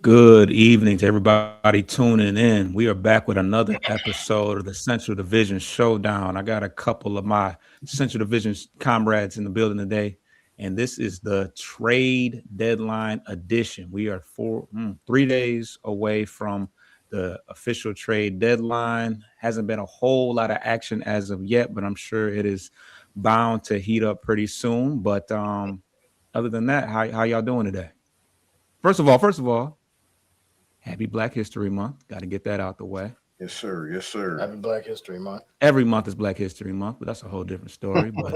Good evening to everybody tuning in. We are back with another episode of the Central Division Showdown. I got a couple of my Central Division comrades in the building today, and this is the trade deadline edition. We are 3 days away from the official trade deadline. Hasn't been a whole lot of action as of yet, but I'm sure it is bound to heat up pretty soon. But other than that, how y'all doing today? First of all, happy Black History Month. Got to get that out the way. Yes, sir. Yes, sir. Happy Black History Month. Every month is Black History Month, but that's a whole different story. But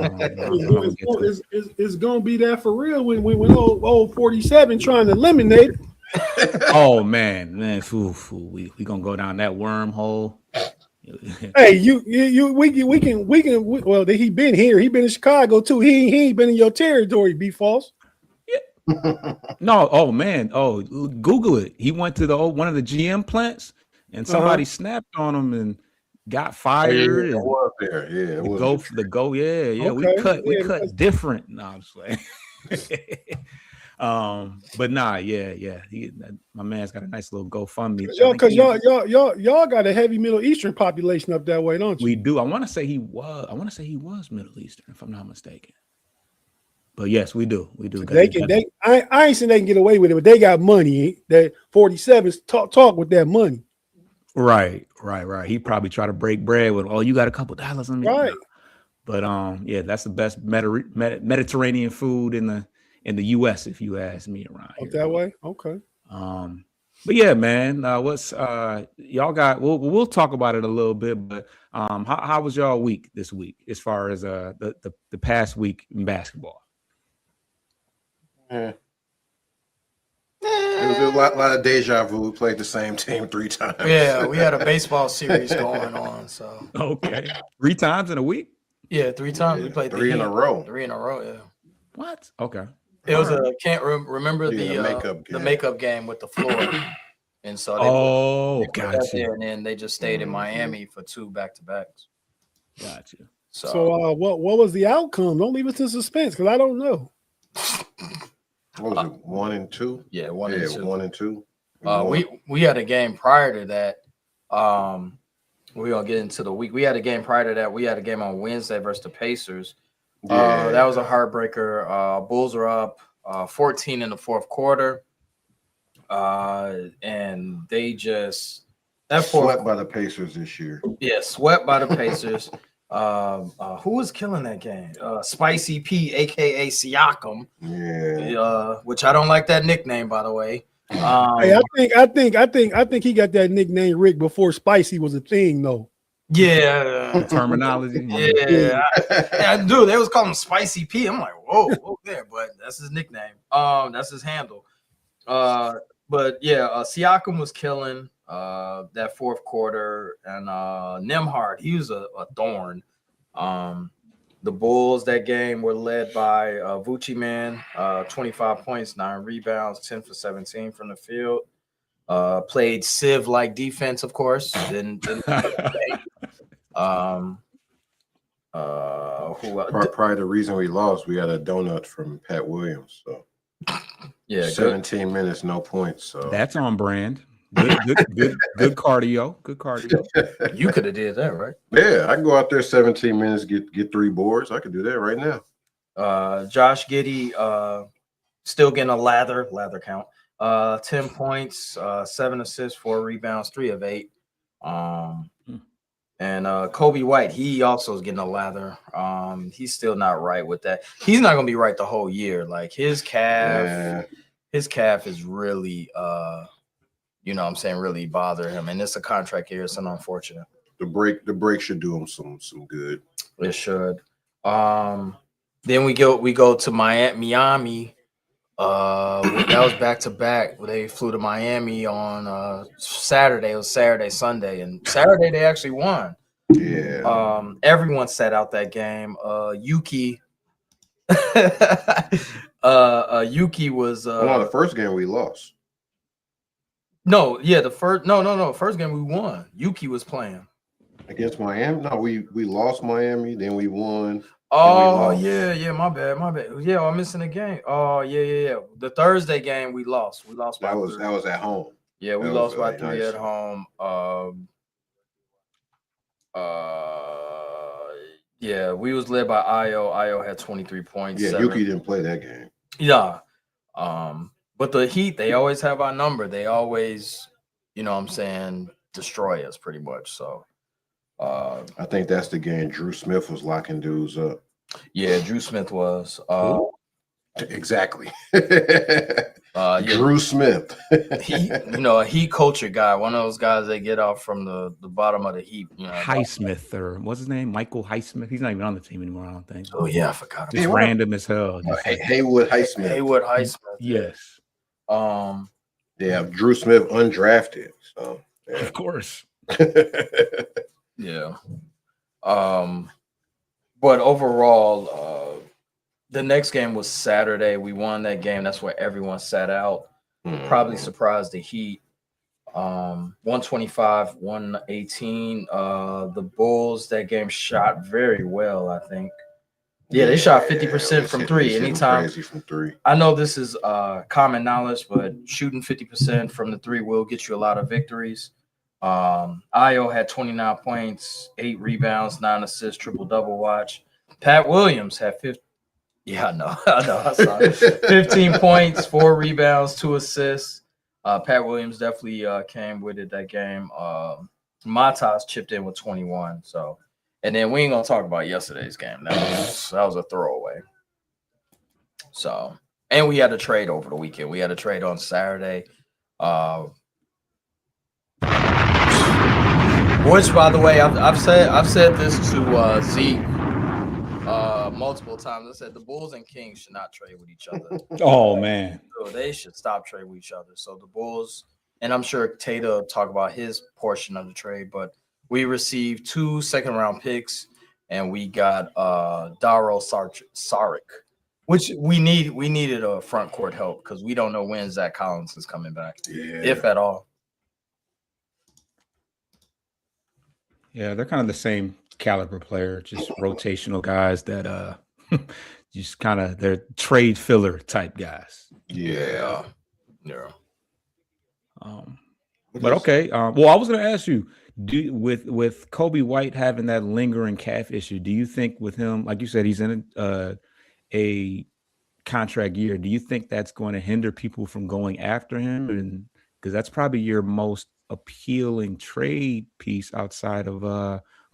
it's gonna be that for real when old 47 trying to eliminate it. Oh man, we gonna go down that wormhole. Hey, we can. Well, he been here. He been in Chicago too. He ain't been in your territory. Be false. No, oh man, Google it. He went to one of the GM plants, and somebody snapped on him and got fired. Yeah, it was there. Yeah, it was go for the go. Yeah. Okay. We cut different. No, I'm just like. But nah, yeah. My man's got a nice little GoFundMe. Because y'all got a heavy Middle Eastern population up that way, don't you? We do. I want to say he was Middle Eastern, if I'm not mistaken. But yes, we do. We do. I ain't saying they can get away with it, but they got money. That 47s talk with that money. Right. He probably try to break bread with, you got a couple dollars on me. Right. But yeah, that's the best Mediterranean food in the US, if you ask me, around here. That way. Okay. But yeah, man, what's y'all got? We'll talk about it a little bit, but how was y'all week this week as far as the past week in basketball? Yeah. It was a lot of deja vu. We played the same team 3 times. Yeah, we had a baseball series going on. So okay, 3 times in a week. Yeah, 3 times. We played 3 in a row. 3 in a row. Yeah. What? Okay. It was can't remember the makeup game with the floor, and so they gotcha. And then they just stayed in Miami for 2 back-to-backs. Gotcha. So what was the outcome? Don't leave us in suspense because I don't know. What was it? 1 and 2? Yeah, 1 and 2. 1 and 2. We had a game prior to that. We're gonna get into the week. We had a game prior to that. We had a game on Wednesday versus the Pacers. That was a heartbreaker. Bulls are up 14 in the fourth quarter. And they just swept by the Pacers this year. Yeah, swept by the Pacers. Who was killing that game? Spicy P, aka Siakam. Yeah. Which I don't like that nickname, by the way. Hey, I think he got that nickname Rick before Spicy was a thing, though. Yeah, terminology. Yeah, dude, they was calling him Spicy P. I'm like, whoa there, but that's his nickname. That's his handle. But yeah, Siakam was killing that fourth quarter, and Nembhard, he was a thorn. The Bulls that game were led by Vucci Man, 25 points, 9 rebounds, 10 for 17 from the field. Played Civ-like defense, of course. Didn't Probably the reason we lost, we had a donut from Pat Williams. So yeah, 17 minutes, no points. So that's on brand. Good cardio. Good cardio. You could have did that, right? Yeah, I can go out there 17 minutes, get 3 boards. I could do that right now. Josh Giddey still getting a lather count. 10 points, 7 assists, 4 rebounds, 3 of 8. And Kobe White, he also is getting a lather. He's still not right with that. He's not gonna be right the whole year. Like his calf is really you know what I'm saying, really bother him. And it's a contract year, it's unfortunate. The break should do him some good. It should. Then we go to Miami. That was back to back. They flew to Miami on Saturday. It was Saturday, Sunday, and Saturday they actually won. Yeah. Everyone sat out that game. Yuki. Yuki was. No, the first game we lost. No, first game we won. Yuki was playing against Miami. No, we lost Miami, then we won. Oh lost. yeah, my bad. Yeah, I'm missing a game. Oh yeah. The Thursday game we lost. We lost by That was 3. that was at home. Yeah, we that lost was, by 3 nice. at home. Yeah, we was led by Io. Io had 23 points. Yeah, 7. Yuki didn't play that game. Yeah. But the Heat, they always have our number. They always, destroy us pretty much. So I think that's the game Drew Smith was locking dudes up. yeah, Drew Smith was. Exactly. Yeah, Drew Smith. he, a Heat culture guy, one of those guys that get off from the bottom of the heap. Highsmith, or what's his name? Michael Highsmith. He's not even on the team anymore, I don't think. Oh yeah, I forgot. Just random as hell. Haywood Highsmith. Haywood Highsmith. Yes. Yeah, Drew Smith undrafted. So yeah. Of course. Yeah. But overall, the next game was Saturday. We won that game. That's where everyone sat out. Probably surprised the Heat. 125, 118. The Bulls, that game shot very well, I think. Yeah, they shot 50% from 3 anytime. Crazy from 3. I know this is common knowledge, but shooting 50% from the 3 will get you a lot of victories. Io had 29 points, 8 rebounds, 9 assists, triple-double watch. Pat Williams had 50. Yeah, I know. I saw it. 15 points, 4 rebounds, 2 assists. Pat Williams definitely came with it that game. Matas chipped in with 21. So, and then we ain't gonna talk about yesterday's game. That was a throwaway. So, and we had a trade over the weekend. We had a trade on Saturday. Which, by the way, I've said this to Zeke multiple times. I said the Bulls and Kings should not trade with each other. Oh man, so they should stop trading with each other. So the Bulls, and I'm sure Tata will talk about his portion of the trade, but we received 2 second-round picks, and we got Daryl Saric, which we needed a front court help because we don't know when Zach Collins is coming back, if at all. Yeah, they're kind of the same caliber player, just rotational guys that just kind of they're trade filler type guys. Yeah. But okay. Well, I was going to ask you, with Kobe White having that lingering calf issue, do you think with him, like you said, he's in a contract year, do you think that's going to hinder people from going after him? And because that's probably your most appealing trade piece outside of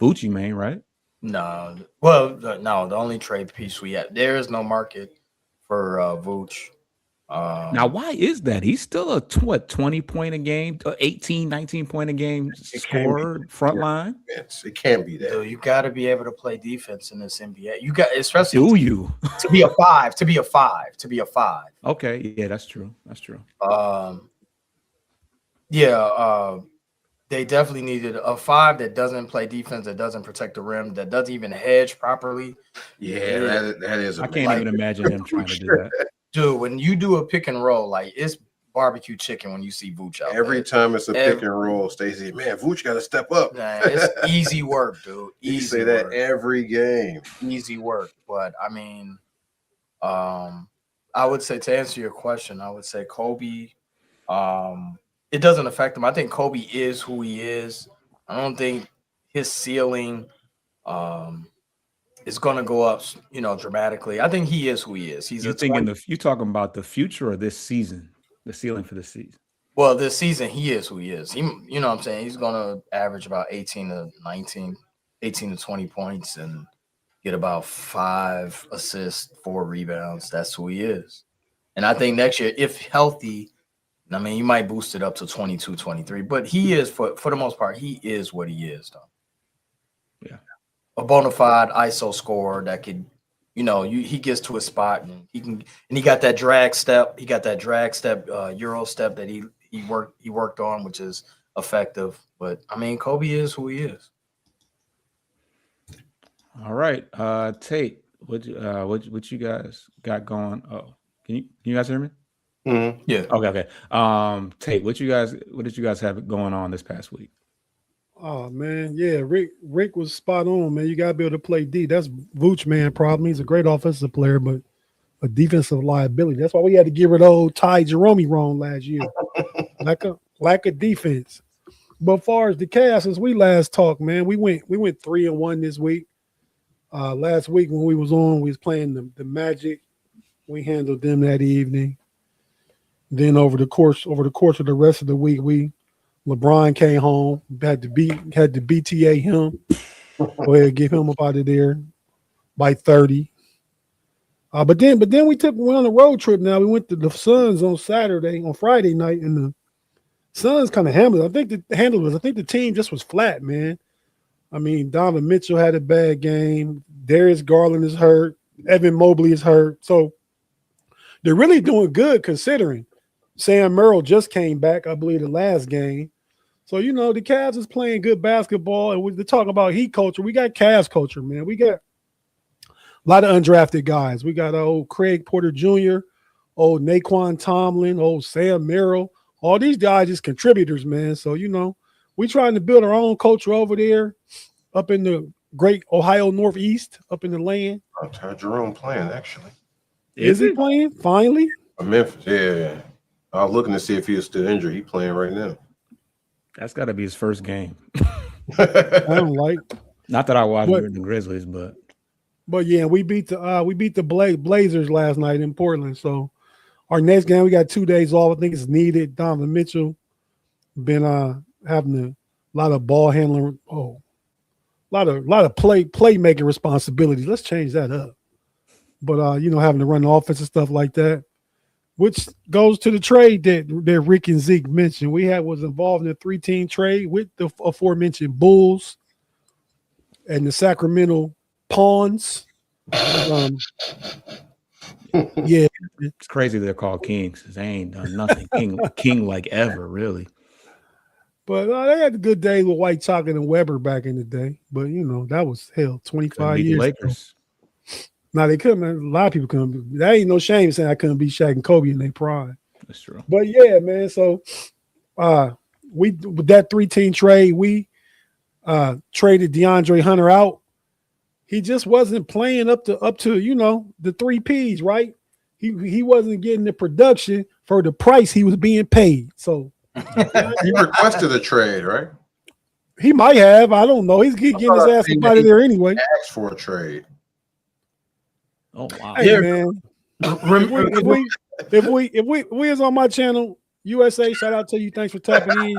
Bucci, man, right? No. Well, no, the only trade piece we have, there is no market for Vooch. Now, why is that? He's still a 20 point a game, 18, 19 point a game scorer front line. It can't be that. Dude, you got to be able to play defense in this NBA. You got, especially to be a five. Okay, yeah, that's true. They definitely needed a 5 that doesn't play defense, that doesn't protect the rim, that doesn't even hedge properly. Yeah, that is. I can't even imagine them trying to do that. Dude, when you do a pick and roll, like it's barbecue chicken when you see Vooch out every time it's a pick and roll. Stacey, man, Vooch got to step up. Man, it's easy work, dude. You say that every game. Easy work, but I mean, I would say, to answer your question, I would say Kobe. It doesn't affect him. I think Kobe is who he is. I don't think his ceiling is going to go up, dramatically. I think he is who he is. He's you talking about the future or this season, the ceiling for this season? Well, this season he is who he is. He, you know what I'm saying? He's going to average about 18 to 20 points and get about 5 assists, 4 rebounds. That's who he is. And I think next year, if healthy, I mean, you might boost it up to 22, 23, but he is, for the most part, he is what he is, though. Yeah. A bona fide ISO scorer that could, he gets to a spot and he got that drag step. He got that drag step, Euro step that he worked on, which is effective. But I mean, Kobe is who he is. All right. Tate, what you guys got going? Oh, can you guys hear me? Mm-hmm. Yeah. Okay. Tate, what did you guys have going on this past week? Oh man, yeah, Rick was spot on, man. You gotta be able to play D. That's Vooch, man, problem. He's a great offensive player, but a defensive liability. That's why we had to get rid of old Ty Jerome wrong last year. lack of defense. But as far as the Cavs, since we last talked, man, we went 3-1 this week. Last week when we was on, we was playing the Magic. We handled them that evening. Then over the course of the rest of the week, LeBron came home, had to BTA him. Go ahead, get him up out of there by 30. But then we went on a road trip. Now we went to the Suns on Friday night, and the Suns kind of handled it. I think the team just was flat, man. I mean, Donovan Mitchell had a bad game. Darius Garland is hurt. Evan Mobley is hurt. So they're really doing good considering Sam Merrill just came back, I believe, the last game. So, the Cavs is playing good basketball. And we're talking about Heat culture. We got Cavs culture, man. We got a lot of undrafted guys. We got old Craig Porter Jr., old Naquan Tomlin, old Sam Merrill. All these guys is contributors, man. So, we trying to build our own culture over there up in the great Ohio Northeast, up in the land. Ty Jerome playing, actually. Is he playing? Finally? Memphis, yeah. I was looking to see if he was still injured. He playing right now. That's got to be his first game. I don't like. Not that I watched the Grizzlies, but yeah, we beat the Blazers last night in Portland. So our next game, we got 2 days off. I think it's needed. Donovan Mitchell been having a lot of ball handling. Oh, a lot of playmaking responsibilities. Let's change that up. But having to run the offense and stuff like that, which goes to the trade that Rick and Zeke mentioned. We was involved in a 3-team trade with the aforementioned Bulls and the Sacramento Pawns. Yeah, it's crazy they're called Kings. They ain't done nothing king like ever, really. But they had a good day with White Chocolate and Weber back in the day. But that was 25 years Lakers. Now they couldn't. A lot of people couldn't. That ain't no shame saying I couldn't beat Shaq and Kobe in their prime. That's true. But yeah, man. So, with that 3-team trade, we traded DeAndre Hunter out. He just wasn't playing up to the 3 Ps, right? He wasn't getting the production for the price he was being paid. So he requested a trade, right? He might have. I don't know. He's getting his ass up out of there anyway. Asked for a trade. Oh wow! Hey, man. If we is on my channel, USA, shout out to you. Thanks for tapping in.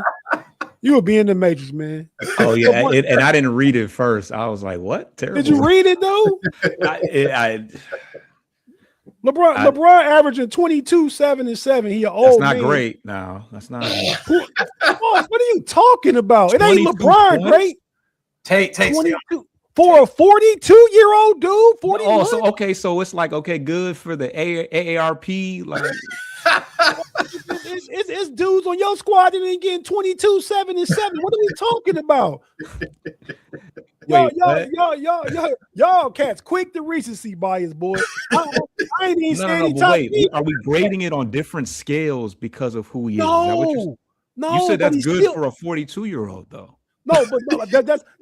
You would be in the Matrix, man. Oh yeah, and I didn't read it first. I was like, "What? Terrible." Did you read it though? LeBron averaging 22, 7, and 7. He an old man. That's not great. No, that's not. What are you talking about? It ain't LeBron points? great. Take 22 for a 42-year-old dude. 41? Oh, so okay, so it's like good for the AARP. Like it's dudes on your squad that ain't getting 22, 7, and 7. What are we talking about? Y'all cats, quick to recency bias, boy. I ain't even saying wait. Are we grading it on different scales because of who he is? No, you said that's good for a 42-year-old, though. No, but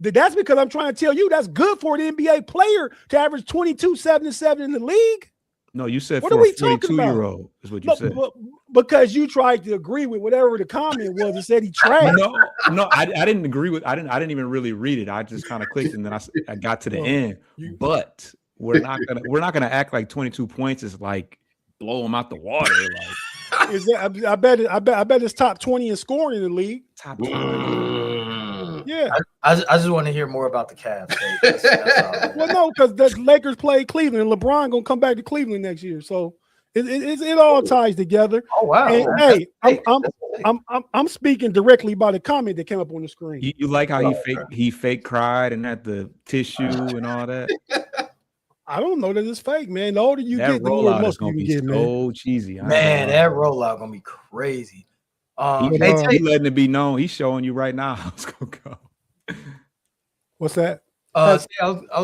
that's because I'm trying to tell you that's good for an NBA player to average 22, 7, and 7 in the league. No, you said what for a 42-year-old is what you said. Because you tried to agree with whatever the comment was and said he trash. No, I didn't agree with. I didn't even really read it. I just kind of clicked and then I got to the end. But we're not gonna act like 22 points is like blow him out the water. Like is that? I bet it's top 20 in scoring in the league. Top 20. Yeah, I just want to hear more about the Cavs. That's well, no, because the Lakers play Cleveland. And LeBron gonna come back to Cleveland next year, so it all ties together. Oh wow! And, hey, I'm speaking directly about the comment that came up on the screen. You like how he fake cried and had the tissue and all that. I don't know that it's fake, man. The older you that get, the more muscle you get, man. So cheesy, man. That rollout gonna be crazy. He letting it be known. He's showing you right now how it's gonna go. What's that? I was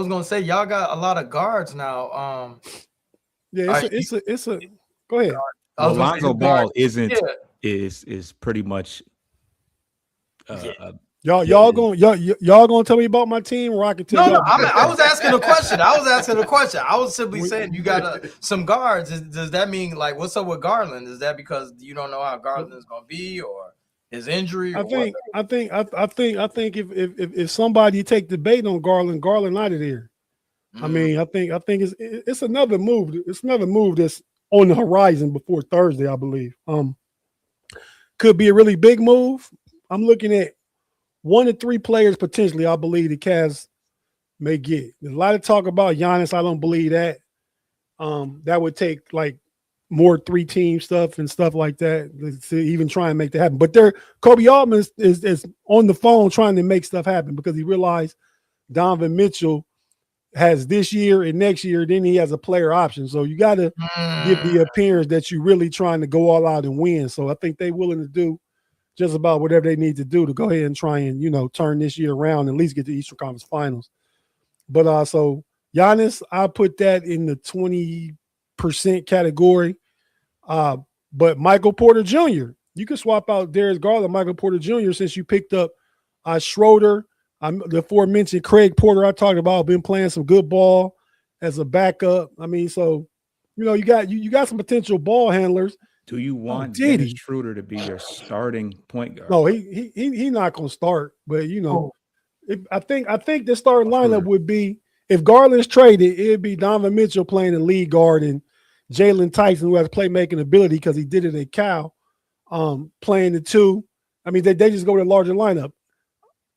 gonna say y'all got a lot of guards now. Yeah, it's a. Go ahead. Lonzo Ball is pretty much. Y'all gonna tell me about my team, or I can tell No, y'all. I was asking a question. I was simply saying you got some guards. Does that mean like what's up with Garland? Is that because you don't know how Garland is gonna be, or his injury? Or I think if somebody take the bait on Garland out of there. I mean, I think it's another move. It's another move that's on the horizon before Thursday, I believe. Could be a really big move. I'm looking at 1 to 3 players potentially. I believe the Cavs may get. There's a lot of talk about Giannis. I don't believe that. That would take like more 3-team stuff and stuff like that to even try and make that happen. But Kobe Altman is on the phone trying to make stuff happen because he realized Donovan Mitchell has this year and next year, then he has a player option. So you got to give the appearance that you're really trying to go all out and win. So I think they're willing to do just about whatever they need to do to go ahead and try and, turn this year around and at least get to the Eastern Conference Finals. But so Giannis, I put that in the 20% category. But Michael Porter Jr., you can swap out Darius Garland, Michael Porter Jr. since you picked up Schroeder. The aforementioned Craig Porter I talked about, been playing some good ball as a backup. I mean, so you got some potential ball handlers. Do you want Dennis Schroeder to be your starting point guard? No, he not gonna start. But I think the starting lineup would be if Garland's traded, it'd be Donovan Mitchell playing the lead guard and Jalen Tyson, who has playmaking ability because he did it at Cal, playing the 2. I mean, they just go to a larger lineup.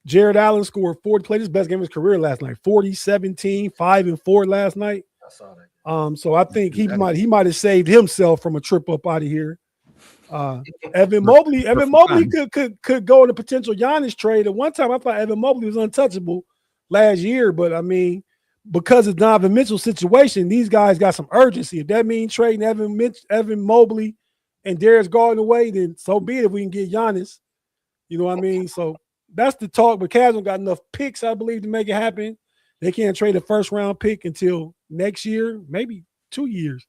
Jared Allen scored 40, played his best game of his career last night. 40, 17, 5 and 4 last night. I saw that. So I think he might have saved himself from a trip up out of here. Evan Mobley could go in a potential Giannis trade. At one time, I thought Evan Mobley was untouchable last year, but I mean, because of Donovan Mitchell's situation, these guys got some urgency. If that means trading Evan Mobley and Darius Garland away, then so be it. If we can get Giannis, you know what I mean. So that's the talk. But Cavs don't got enough picks, I believe, to make it happen. They can't trade a first-round pick until next year, maybe 2 years.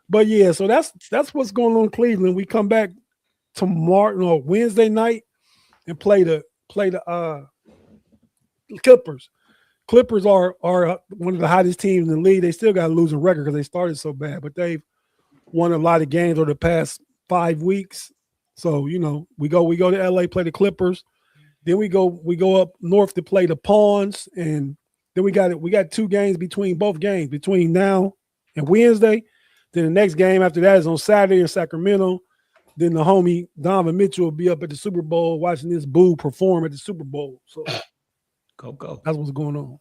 But yeah, so that's what's going on in Cleveland. We come back tomorrow, Wednesday night, and play the Clippers. Clippers are one of the hottest teams in the league. They still got a losing record because they started so bad, but they've won a lot of games over the past 5 weeks. So we go to LA, play the Clippers. Then we go up north to play the Pawns, and then we got 2 games between now and Wednesday. Then the next game after that is on Saturday in Sacramento. Then the homie Donovan Mitchell will be up at the Super Bowl watching this boo perform at the Super Bowl. So go. That's what's going on.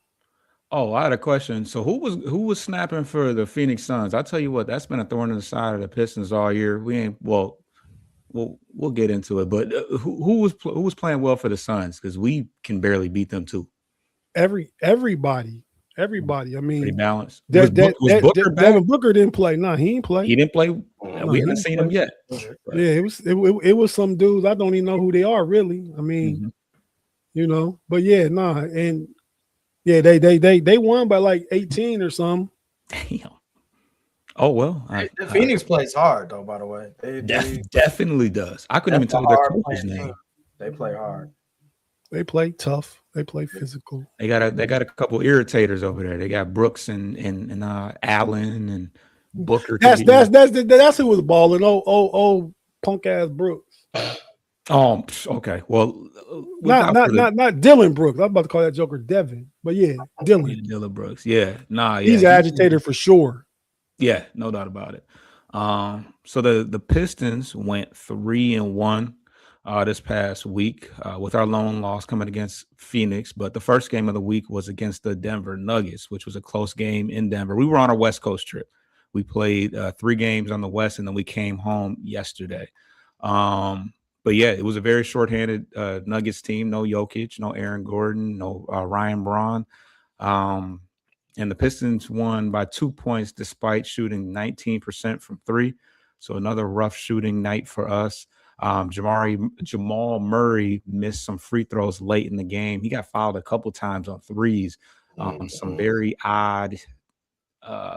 Oh, I had a question. So who was snapping for the Phoenix Suns? I'll tell you what, that's been a thorn in the side of the Pistons all year. We'll get into it, but who was playing well for the Suns? Because we can barely beat them too. Everybody. I mean, pretty balanced. Was Booker back? Devin Booker didn't play. No, he didn't play. He didn't play. We haven't seen him yet. Yeah, it was some dudes. I don't even know who they are really. I mean, but yeah, and yeah, they won by like 18 or something. Damn. Oh well, Phoenix plays hard though. By the way, they definitely does. I couldn't even tell their coach's name. They play hard. They play tough. They play physical. They got a couple irritators over there. They got Brooks and Allen and Booker. That's who was balling. Oh, punk ass Brooks. Oh, okay. Well, not Dylan Brooks. I'm about to call that joker Devin, but yeah, Dylan Brooks. Yeah, he's an agitator for sure. Yeah, no doubt about it. So the Pistons went 3-1 this past week with our lone loss coming against Phoenix. But the first game of the week was against the Denver Nuggets, which was a close game in Denver. We were on a West Coast trip. We played 3 games on the West, and then we came home yesterday. But yeah, it was a very shorthanded Nuggets team. No Jokic, no Aaron Gordon, no Ryan Braun. And the Pistons won by 2 points despite shooting 19% from 3. So another rough shooting night for us. Jamal Murray missed some free throws late in the game. He got fouled a couple times on threes. Some very odd,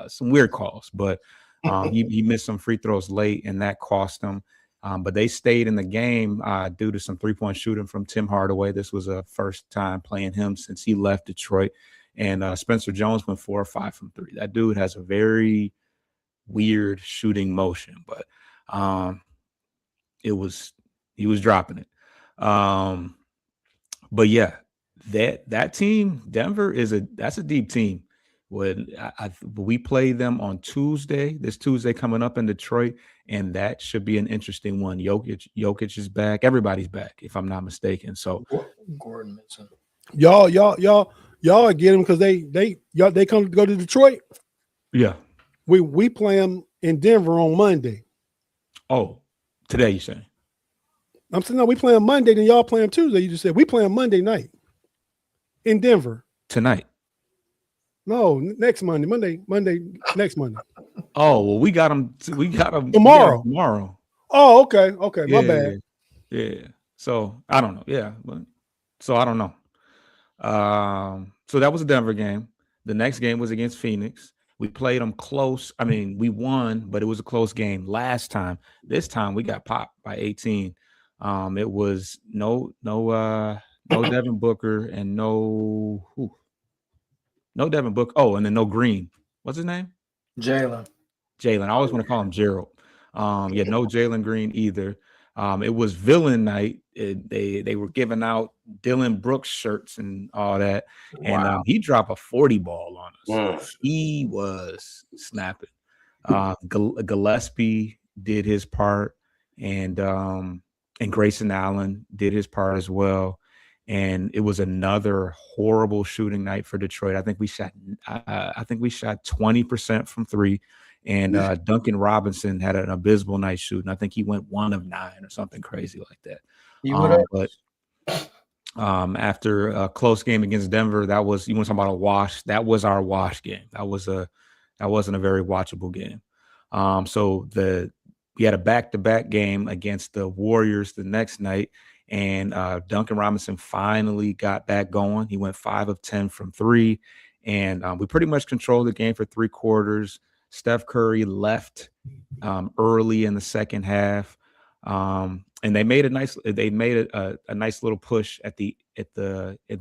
some weird calls, but he missed some free throws late, and that cost him. But they stayed in the game due to some 3-point shooting from Tim Hardaway. This was a first time playing him since he left Detroit. And Spencer Jones went 4 or 5 from 3. That dude has a very weird shooting motion, but he was dropping it. But yeah, that team, Denver, that's a deep team. We play them on Tuesday, this Tuesday coming up in Detroit, and that should be an interesting one. Jokic is back. Everybody's back, if I'm not mistaken. So Gordon Mitchell. Y'all get them because they come to go to Detroit. yeah. We play them in Denver on Monday. Oh, today you saying? I'm saying no, we play them Monday, then y'all play them Tuesday. You just said we play them Monday night in Denver. Tonight. No, next Monday, next Monday. Oh, well, we got them Tomorrow. Tomorrow. Oh, okay, my Yeah, bad. Yeah. So I don't know. Yeah, so I don't know. So that was a Denver game. The next game was against Phoenix. We played them close. I mean, we won, but it was a close game last time. This time we got popped by 18. It was no Devin Booker and no Devin Booker. Oh, and then no Green. What's his name? Jalen. I always want to call him Gerald. No Jalen Green either. It was villain night. They were giving out Dylan Brooks shirts and all that. Wow. And he dropped a 40 ball on us. Wow. He was snapping. Gillespie did his part, and Grayson Allen did his part as well. And it was another horrible shooting night for Detroit. I think we shot 20% from 3. And Duncan Robinson had an abysmal night shooting. I think he went 1 of 9 or something crazy like that. After a close game against Denver, you want to talk about a wash? That was our wash game. That wasn't a very watchable game. We had a back-to-back game against the Warriors the next night, and Duncan Robinson finally got back going. He went 5 of 10 from 3, and we pretty much controlled the game for 3 quarters. Steph Curry left early in the second half, and they made a nice little push at the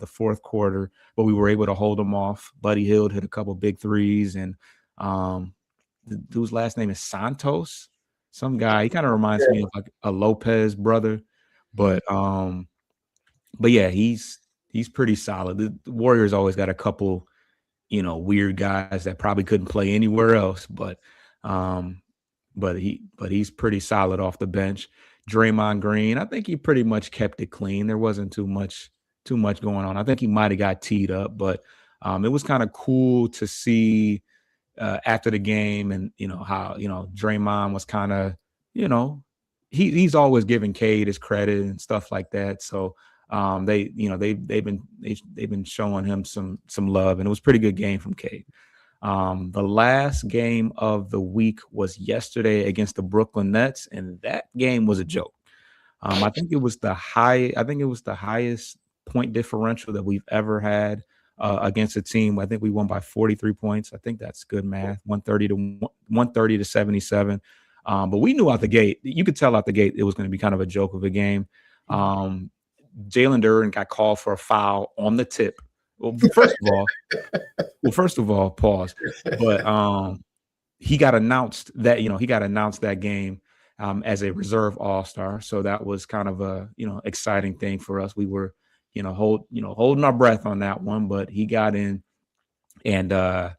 fourth quarter, but we were able to hold them off. Buddy Hield hit a couple big threes, and the dude's last name is Santos, some guy. He kind of reminds me of like a Lopez brother, but yeah, he's pretty solid. The Warriors always got a couple weird guys that probably couldn't play anywhere else, but he's pretty solid off the bench. Draymond Green, I think he pretty much kept it clean. There wasn't too much going on. I think he might have got teed up, but it was kind of cool to see after the game, and how Draymond was kind of he's always giving Cade his credit and stuff like that. So they've been showing him some love, and it was a pretty good game from Cade. The last game of the week was yesterday against the Brooklyn Nets, and that game was a joke. I think it was the highest point differential that we've ever had against a team. I think we won by 43 points. I think that's good math. 130 to 77. But we knew out the gate. You could tell out the gate it was going to be kind of a joke of a game. Jalen Duren got called for a foul on the tip. Well, first of all, pause. But he got announced that game as a reserve All-Star. So that was kind of a exciting thing for us. We were holding our breath on that one, but he got in, and right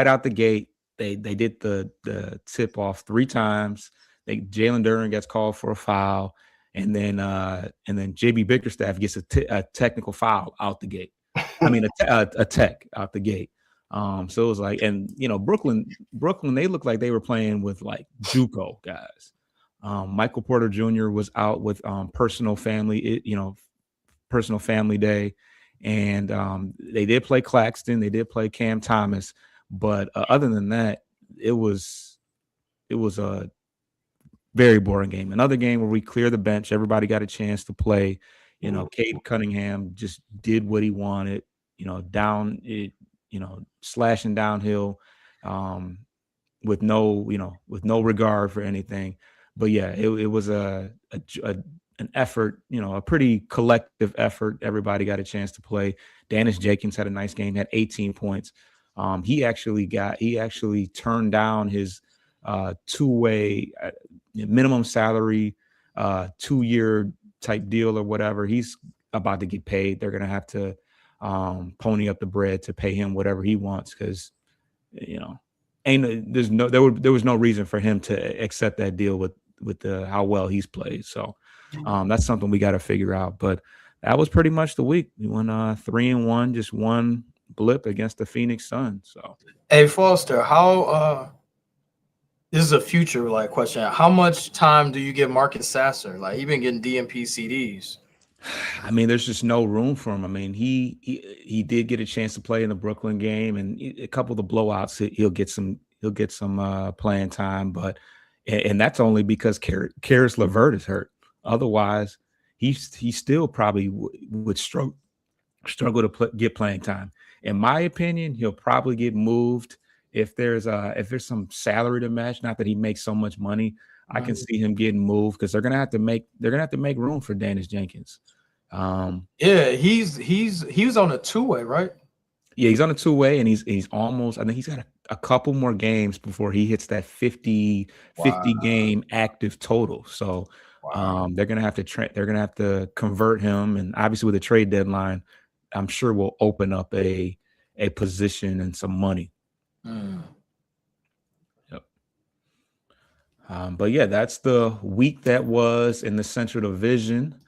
out the gate they did the tip off 3 times. Jalen Duren gets called for a foul. And then JB Bickerstaff gets a technical foul out the gate. I mean, a tech out the gate. So it was like, and Brooklyn, they looked like they were playing with like JUCO guys. Michael Porter Jr. was out with personal family day, and they did play Claxton, they did play Cam Thomas, but other than that, it was a very boring game. Another game where we cleared the bench. Everybody got a chance to play. Cade Cunningham just did what he wanted. Slashing downhill, with no regard for anything. but yeah, it was an effort, a pretty collective effort. Everybody got a chance to play. Dennis Jenkins had a nice game, had 18 points. He actually turned down his two-way minimum salary 2-year type deal or whatever. He's about to get paid. They're gonna have to pony up the bread to pay him whatever he wants, because there was no reason for him to accept that deal with how well he's played. So that's something we got to figure out. But that was pretty much the week. We went 3-1, just one blip against the Phoenix Suns. So Hey Foster, how this is a future question. How much time do you give Marcus Sasser? Like, he been getting DMP CDs. I mean, there's just no room for him. I mean, he did get a chance to play in the Brooklyn game, and a couple of the blowouts, he'll get some playing time, and that's only because Karis LeVert is hurt. Otherwise, he still probably would struggle to get playing time. In my opinion, he'll probably get moved if there's some salary to match. Not that he makes so much money. I can see him getting moved because they're gonna have to make room for Dennis Jenkins. Yeah, he was on a two-way, right? Yeah, he's on a two-way, and he's almost. I think he's got a couple more games before he hits that 50 game active total. So they're gonna have to convert him, and obviously with the trade deadline, I'm sure we'll open up a position and some money. Yep. But yeah, that's the week that was in the Central Division.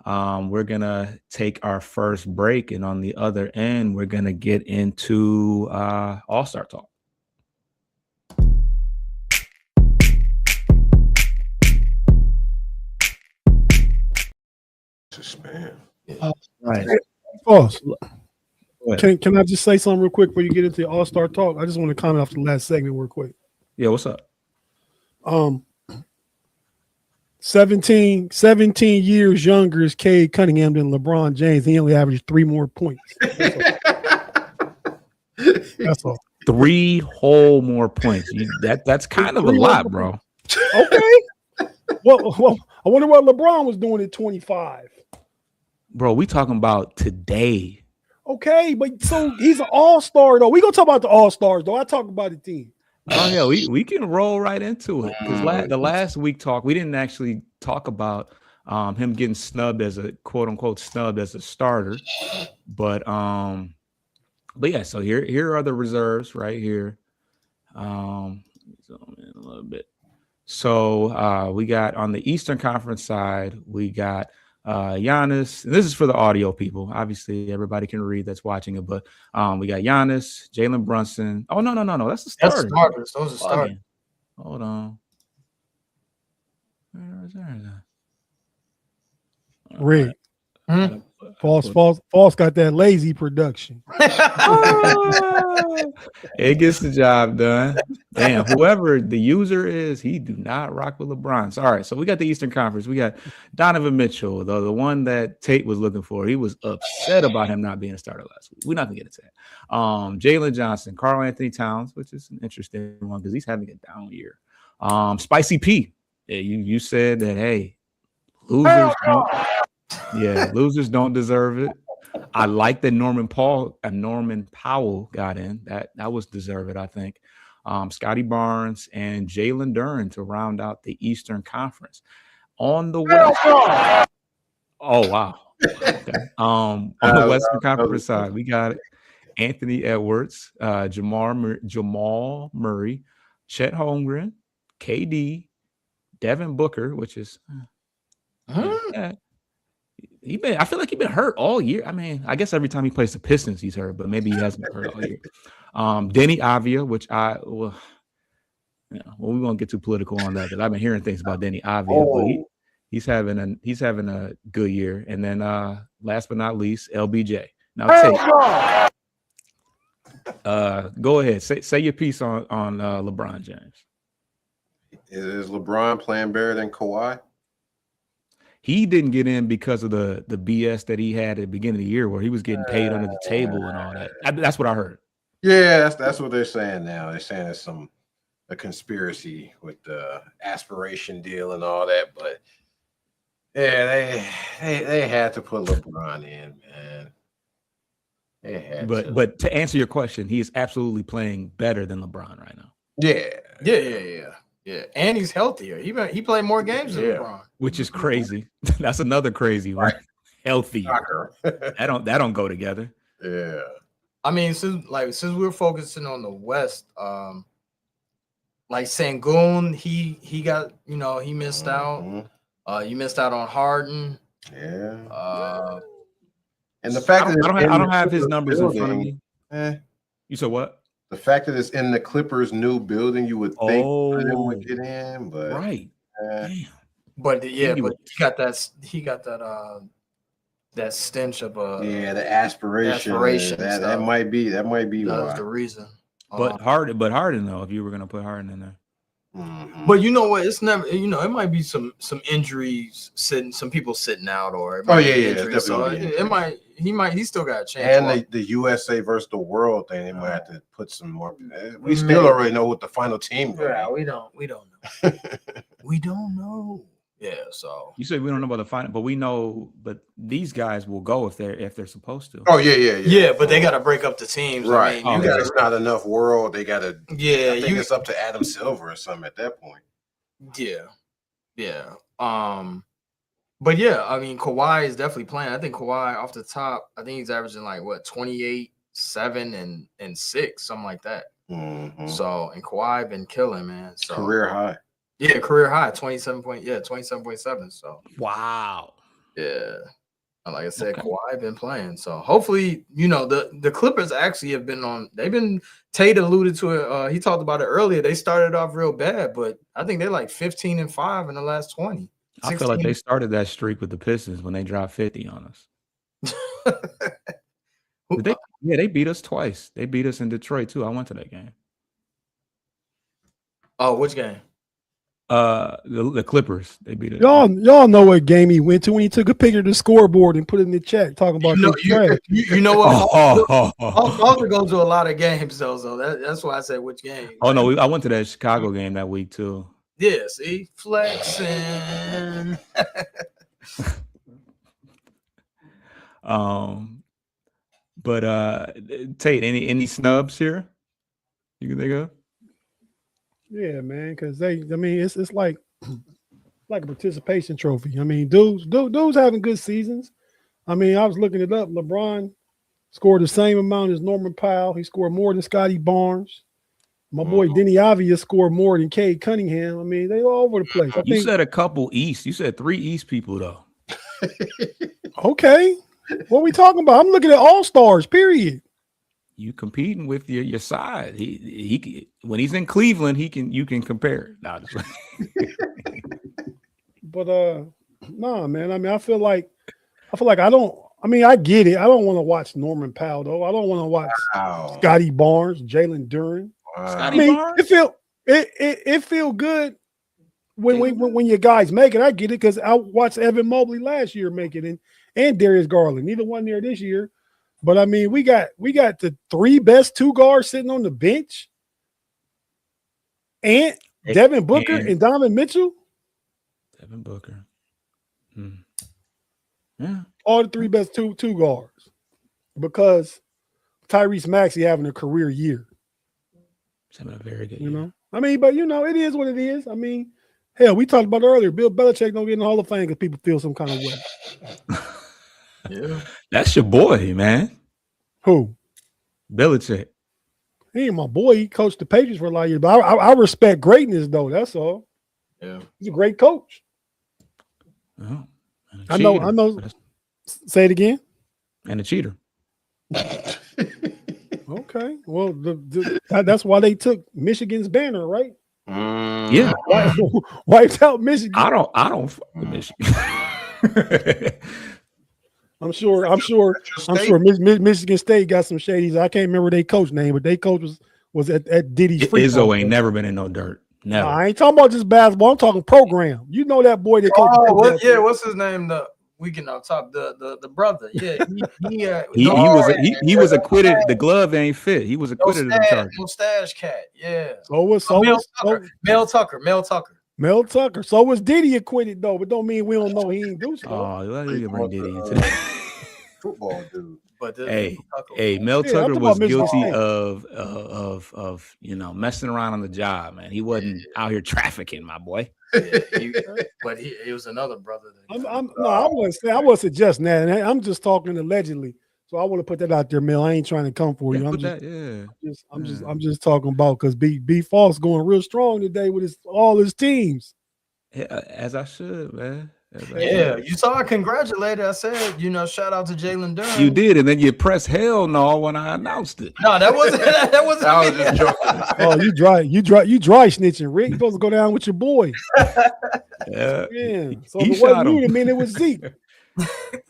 We're gonna take our first break, and on the other end, we're gonna get into All-Star talk. Spam. Right. False. Can I just say something real quick before you get into the All-Star talk? I just want to comment off the last segment real quick. Yeah, what's up? 17 years younger is Cade Cunningham than LeBron James. He only averaged 3 more points. That's all. 3 whole more points. That's kind of a lot, bro. Okay. Well, I wonder what LeBron was doing at 25. Bro, we talking about today. Okay, but so he's an all-star though. We gonna talk about the all-stars though. I talk about the team. Oh yeah, we can roll right into it. Because the last week talk, we didn't actually talk about him getting snubbed as a quote unquote snubbed as a starter. But yeah, so here are the reserves right here. Zoom in a little bit. So we got on the Eastern Conference side, we got Giannis, and this is for the audio people. Obviously, everybody can read that's watching it, but we got Giannis, Jalen Brunson. Oh, no. That's the starters. That's starters. Those are starters. Hold on. Where is that? Rick. False got that lazy production. It gets the job done. Damn, whoever the user is, he do not rock with LeBron. So, all right, so we got the Eastern Conference. We got Donovan Mitchell, the one that Tate was looking for. He was upset about him not being a starter last week. We're not gonna get into that. Jalen Johnson, Karl Anthony Towns, which is an interesting one because he's having a down year. Spicy P. Yeah, you said that, hey, losers don't deserve it. I like that Norman Powell got in. That was deserved, I think. Scotty Barnes and Jalen Duren to round out the Eastern Conference. On the West. Oh wow. Okay. On the Western Conference side, we got Anthony Edwards, Jamal Murray, Chet Holmgren, KD, Devin Booker, which is I feel like he's been hurt all year. I mean, I guess every time he plays the Pistons, he's hurt, but maybe he hasn't been hurt all year. Denny Avia, which we won't get too political on that because I've been hearing things about Denny Avia, but he's having a good year. And then last but not least, LBJ. Now, go ahead, say your piece on LeBron James. Is LeBron playing better than Kawhi? He didn't get in because of the BS that he had at the beginning of the year where he was getting paid under the table and all that. That's what I heard. Yeah, that's what they're saying now. They're saying it's some a conspiracy with the aspiration deal and all that, but yeah, they had to put LeBron in, man. They had to. But to answer your question, he is absolutely playing better than LeBron right now. Yeah. And he's healthier. He played more games than LeBron, which is crazy. That's another crazy one. Right. Healthier. that don't go together. Yeah. I mean, since we're focusing on the West, like Sengun, he got, he missed out. You missed out on Harden. Yeah. And the fact that I don't have his numbers in front of me. You said what? The fact that it's in the Clippers' new building, you would think them would get in, but right. But but he got that stench of the aspiration. That might be that why. Was the reason. But Harden though, if you were gonna put Harden in there. Mm-hmm. But you know what? It's never. It might be some injuries some people sitting out, or injuries, so he still got a chance. And the USA versus the world thing, they might have to put some more. We still already know what the final team. Yeah, we don't know. We don't know. Yeah, so you said we don't know about the final, but we know. But these guys will go if they're supposed to. Oh yeah. But they got to break up the teams, right? I mean, it's not enough world. They got to. Yeah, I think it's up to Adam Silver or something at that point. Yeah. But yeah, I mean, Kawhi is definitely playing. I think Kawhi off the top, I think he's averaging like 28, 7, and 6, something like that. Mm-hmm. So, and Kawhi been killing, man. So career high. Yeah, career high, 27.7. So wow. Yeah. Like I said, Kawhi been playing. So hopefully, the Clippers actually have been they've been, Tate alluded to it. He talked about it earlier. They started off real bad, but I think they're like 15-5 in the last 20. 16. I feel like they started that streak with the Pistons when they dropped 50 on us. They beat us twice. They beat us in Detroit too. I went to that game. Oh, which game? The Clippers. They beat us. Y'all know what game he went to when he took a picture of the scoreboard and put it in the chat talking about you know what? Also goes to a lot of games though. So that's why I said which game. Oh no, I went to that Chicago game that week too. Yeah, see, flexing. But Tate, any snubs here you can think of? Yeah, man, because it's like a participation trophy. I mean, dudes having good seasons. I mean, I was looking it up. LeBron scored the same amount as Norman Powell. He scored more than Scotty Barnes. My boy Denny Avia scored more than Cade Cunningham. I mean, they all over the place. You said a couple East. You said 3 East people though. Okay, what are we talking about? I'm looking at all-stars, period. You competing with your side. He when he's in Cleveland, you can compare. Nah, but nah, man. I mean, I feel like I don't. I mean, I get it. I don't want to watch Norman Powell though. I don't want to watch Scotty Barnes, Jalen Duren. I mean, it feel good when your guys make it. I get it because I watched Evan Mobley last year make it and Darius Garland. Neither one there this year. But I mean, we got the 3 best 2 guards sitting on the bench, and Devin Booker and Donovan Mitchell. Devin Booker, yeah, all the 3 best two guards, because Tyrese Maxey having a career year. He's having a very good year. I mean, but it is what it is. I mean, hell, we talked about it earlier. Bill Belichick don't get in the Hall of Fame because people feel some kind of way. Yeah, that's your boy, man. Who? Belichick. He ain't my boy. He coached the Patriots for a lot of years, but I respect greatness, though. That's all. Yeah, he's a great coach. Oh, I know. Say it again. And a cheater. Okay. Well, that's why they took Michigan's banner, right? Yeah. Wiped out Michigan. I don't fuck with Michigan. I'm sure Michigan State got some shadies. I can't remember their coach name, but their coach was at Diddy's free. Izzo ain't never been in no dirt. Never. I ain't talking about just basketball. I'm talking program. You know that boy that coach. What's his name? we can top the brother. Yeah, he was acquitted. The glove ain't fit. He was acquitted of the charge. no stash cat. Yeah. Mel Tucker. Mel Tucker. So was Diddy acquitted though, but don't mean we don't know he ain't do stuff. Oh, let me bring Diddy into that. Football dude. But Mel Tucker was guilty State. of messing around on the job, man. He wasn't out here trafficking, my boy. But he was another brother. I wasn't suggesting that. And I'm just talking allegedly. So I want to put that out there, Mel. I ain't trying to come for you. I'm just talking about because B False going real strong today with all his teams. Yeah, as I should, man. You saw I congratulated. I said, shout out to Jalen Durham. You did, and then you pressed hell no when I announced it. No, that wasn't. That was just joking. Oh, you dry snitching, Rick. You supposed to go down with your boy. Yeah. So if it wasn't you, I mean, it was Zeke.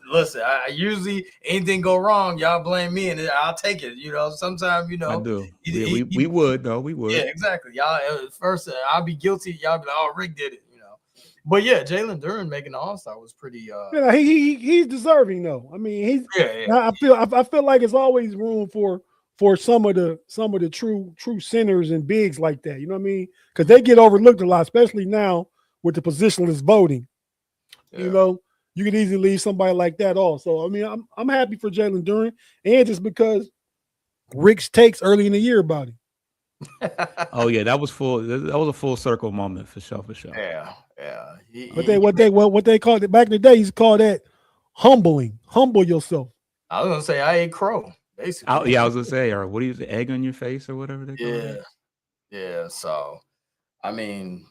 Listen, I usually anything go wrong, y'all blame me, and I'll take it. Sometimes I do. We would. Yeah, exactly. Y'all first, I'll be guilty. Y'all be like, oh, Rick did it. But yeah, Jalen Durham making the All-Star was pretty. He's deserving though. I mean, I feel like it's always room for some of the true centers and bigs like that. You know what I mean? Because they get overlooked a lot, especially now with the positionless voting. Yeah. You could easily leave somebody like that off. So I mean, I'm happy for Jalen Durham, and just because Rick's takes early in the year about him. Oh yeah, that was a full circle moment for sure. Yeah. What they called it back in the day, he's called that humbling. Humble yourself. I was gonna say I ate crow, basically. I was gonna say, or what do you say, egg on your face or whatever they call it. Yeah. So I mean,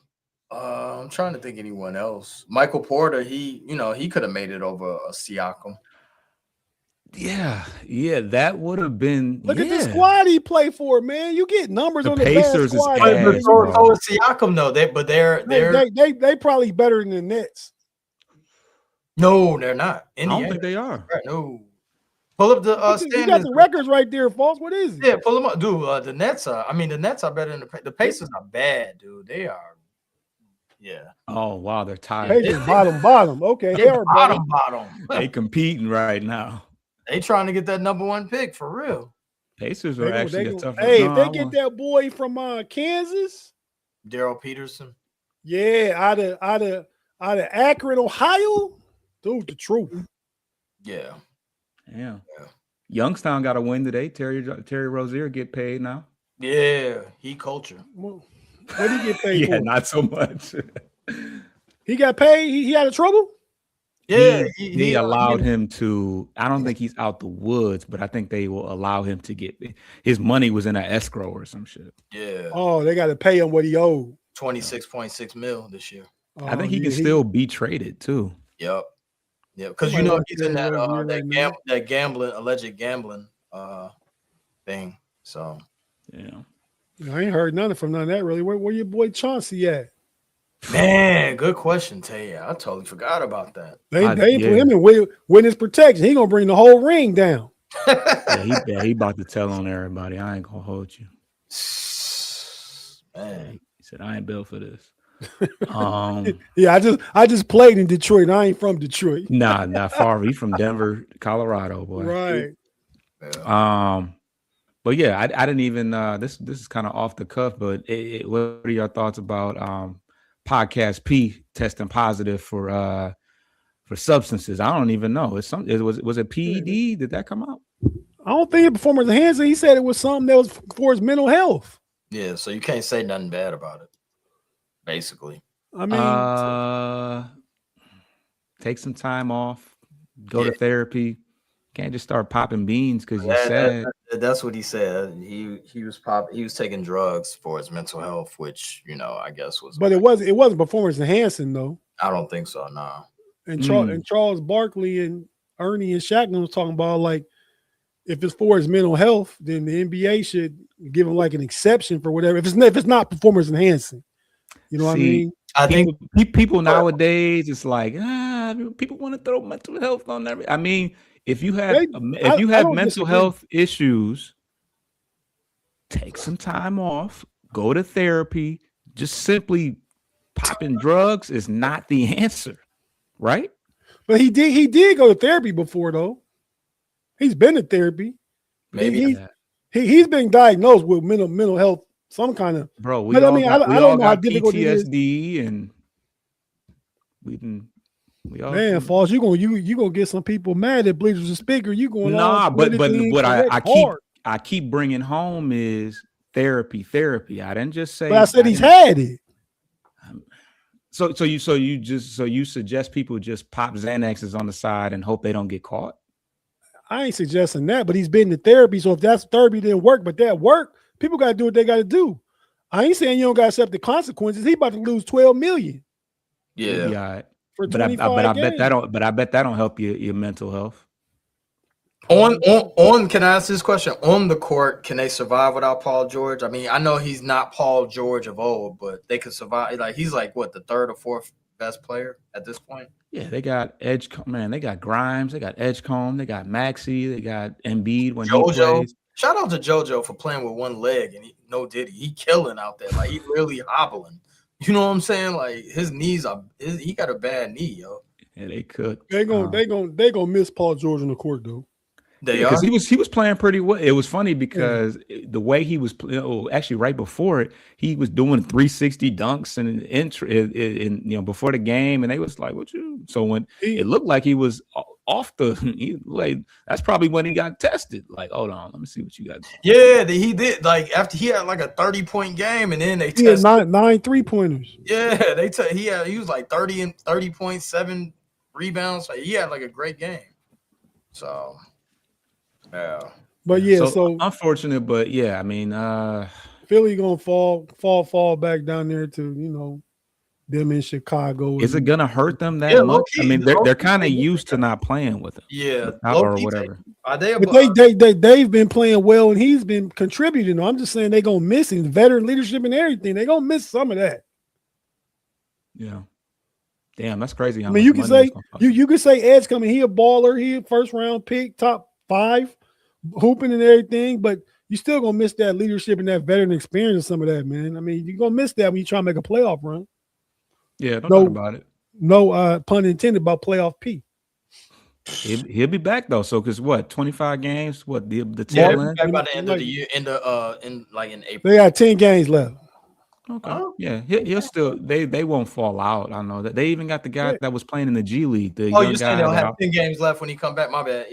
I'm trying to think anyone else. Michael Porter, he could have made it over a Siakam. Yeah, that would have been. Look at the squad he played for, man. You get numbers on the Pacers bad squad. So is Siakam though. They probably better than the Nets. No, they're not. I don't think they are. Right, no. Pull up the standings. You got the records right there, False. What is it? Yeah, pull them up, dude. The Nets are. The Nets are better than the Pacers are bad, dude. They are. Yeah. Oh wow, they're tied. Pacers bottom. Okay, they are bottom. They competing right now. They trying to get that number one pick for real. Pacers are actually a tough. Hey, if they get that boy from Kansas, Daryl Peterson. Yeah, out of Akron, Ohio, dude, the truth. Yeah. Youngstown got a win today. Terry Rozier get paid now. Yeah, he culture. What did he get paid for? Not so much. He got paid. He had a trouble. Yeah, he allowed him to. I don't think he's out the woods, but I think they will allow him to get his money was in an escrow or some shit. Yeah. Oh, they got to pay him what he owed. $26.6 million this year. I think he can still be traded too. Yep. Because he's in that alleged gambling thing. So I ain't heard nothing from none of that really. Where your boy Chauncey at? Man, good question, Tay. I totally forgot about that. They put him in witness protection. He gonna bring the whole ring down. He about to tell on everybody. I ain't gonna hold you. Man, he said I ain't built for this. I just played in Detroit. I ain't from Detroit. Nah, not far. He from Denver, Colorado, boy. Right. But yeah, I didn't even. This is kind of off the cuff. But what are your thoughts about Podcast P testing positive for substances? I don't even know. Was it PED? Did that come out? I don't think it performance enhancing. He said it was something that was for his mental health. Yeah, so you can't say nothing bad about it. Basically, I mean, take some time off, go to therapy. Can't just start popping beans because you said. That's what he said. He was taking drugs for his mental health, which I guess was. But it wasn't performance enhancing though. I don't think so. No. And Charles Barkley and Ernie and Shackman was talking about like if it's for his mental health, then the NBA should give him like an exception for whatever. If it's not performance enhancing, you know what I mean? I think people nowadays it's like people want to throw mental health on everything. I mean. If you have mental health issues, take some time off, go to therapy. Just simply popping drugs is not the answer, right? But he did go to therapy before though. He's been to therapy. Maybe He's been diagnosed with mental health, some kind of. Bro, But I mean, I don't know how difficult it is. PTSD, and we all Man, Falls, you gonna get some people mad at Bleachers and Speaker. You going but what hard. I keep bringing home is therapy. I didn't just say. But I said he's had it. So you suggest people just pop Xanaxes on the side and hope they don't get caught? I ain't suggesting that, but he's been to therapy. So if that's therapy didn't work, but that worked, people got to do what they got to do. I ain't saying you don't got to accept the consequences. He about to lose $12 million. yeah. For but I bet that don't help your mental health. On can I ask this question? On the court, can they survive without Paul George? I mean, I know he's not Paul George of old, but they could survive. Like he's like what, the third or fourth best player at this point? Yeah, they got man, they got Grimes, they got Edgecombe, they got Maxey, they got Embiid when he plays. Shout out to JoJo for playing with one leg, and he killing out there. Like he really hobbling. You know what I'm saying? Like his knees he got a bad knee, yo. Yeah, they could. They gonna miss Paul George on the court though. Because he was playing pretty well. It was funny because the way he was actually right before it, he was doing 360 dunks and before the game, and they was like, "What you?" So when it looked like he was off like that's probably when he got tested. Like, hold on, let me see what you got. Yeah, he did. Like after he had like a 30-point game, and then they tested 9 3-pointers. Yeah, he was like 30 and 30.7 rebounds. Like he had like a great game. So. Yeah, but so unfortunate, but yeah, I mean, Philly gonna fall back down there to them in Chicago. Is it gonna hurt them that much? I mean, they're kind of used to not playing with him, or whatever. They've been playing well, and he's been contributing. I'm just saying they're gonna miss him, veteran leadership and everything. They're gonna miss some of that. Yeah. Damn, that's crazy. I mean, you can say you can say Ed's coming. He a baller. He a first round pick, top 5, hooping and everything, but you still gonna miss that leadership and that veteran experience and some of that, man. I mean, you're gonna miss that when you try to make a playoff run. Yeah, don't talk about it. No pun intended about playoff P. He'll be back though. So because what, 25 games? What the tail end? Back by the end of the year, in April. They got 10 games left. Okay. Yeah, he'll still they won't fall out. I know that they even got the guy that was playing in the G League. The young you're saying guy they'll have 10 games left when he come back? My bad.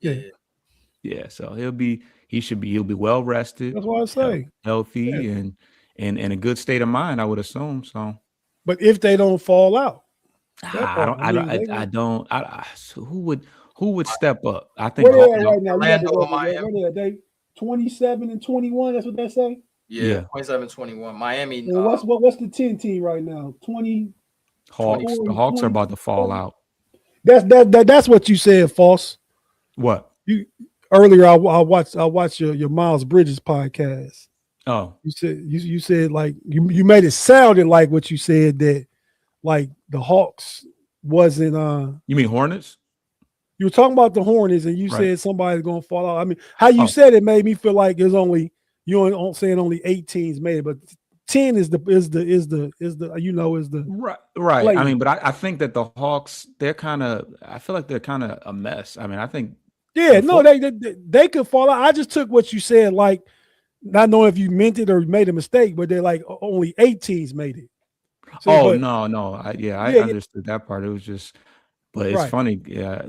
Yeah. So he'll be well rested. That's what I say. Healthy and in a good state of mind, I would assume. So, but if they don't fall out, so who would step up? I think right now. They 27 and 21. That's what they say. Yeah. 27-21. Miami. What's the 10 team right now? 20. Hawks. The Hawks are about to fall out. That's what you said, False. What? Earlier I watched your Miles Bridges podcast. Oh, you said like you made it sounded like what you said, that like the Hawks wasn't you mean Hornets? You were talking about the Hornets and you said somebody's gonna fall out. I mean, how you said it made me feel like there's only saying only 8 teams made it, but 10 is the right. Play. I mean, but I think that the Hawks, I feel like they're kind of a mess. I mean, I think they could fall out. I just took what you said, like not knowing if you meant it or made a mistake, but they're like only 8 teams made it. So, no. I understood that part. It was just, but it's funny. Yeah,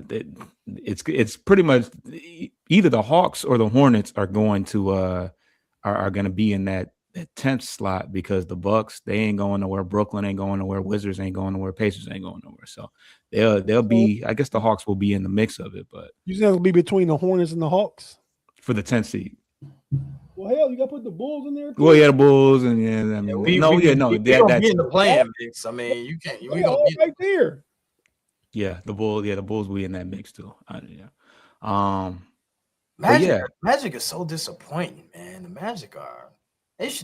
it's pretty much either the Hawks or the Hornets are going to be in that 10th slot, because the Bucks, they ain't going nowhere. Brooklyn ain't going nowhere. Wizards ain't going nowhere. Pacers ain't going nowhere. So they'll be. I guess the Hawks will be in the mix of it, but you said it'll be between the Hornets and the Hawks for the 10th seed. Well, hell, you got to put the Bulls in there too. Well, yeah, the Bulls and that's we don't be in the playing mix. I mean, you can't. We don't be right there. Yeah, the Bulls will be in that mix too. Magic is so disappointing, man. The Magic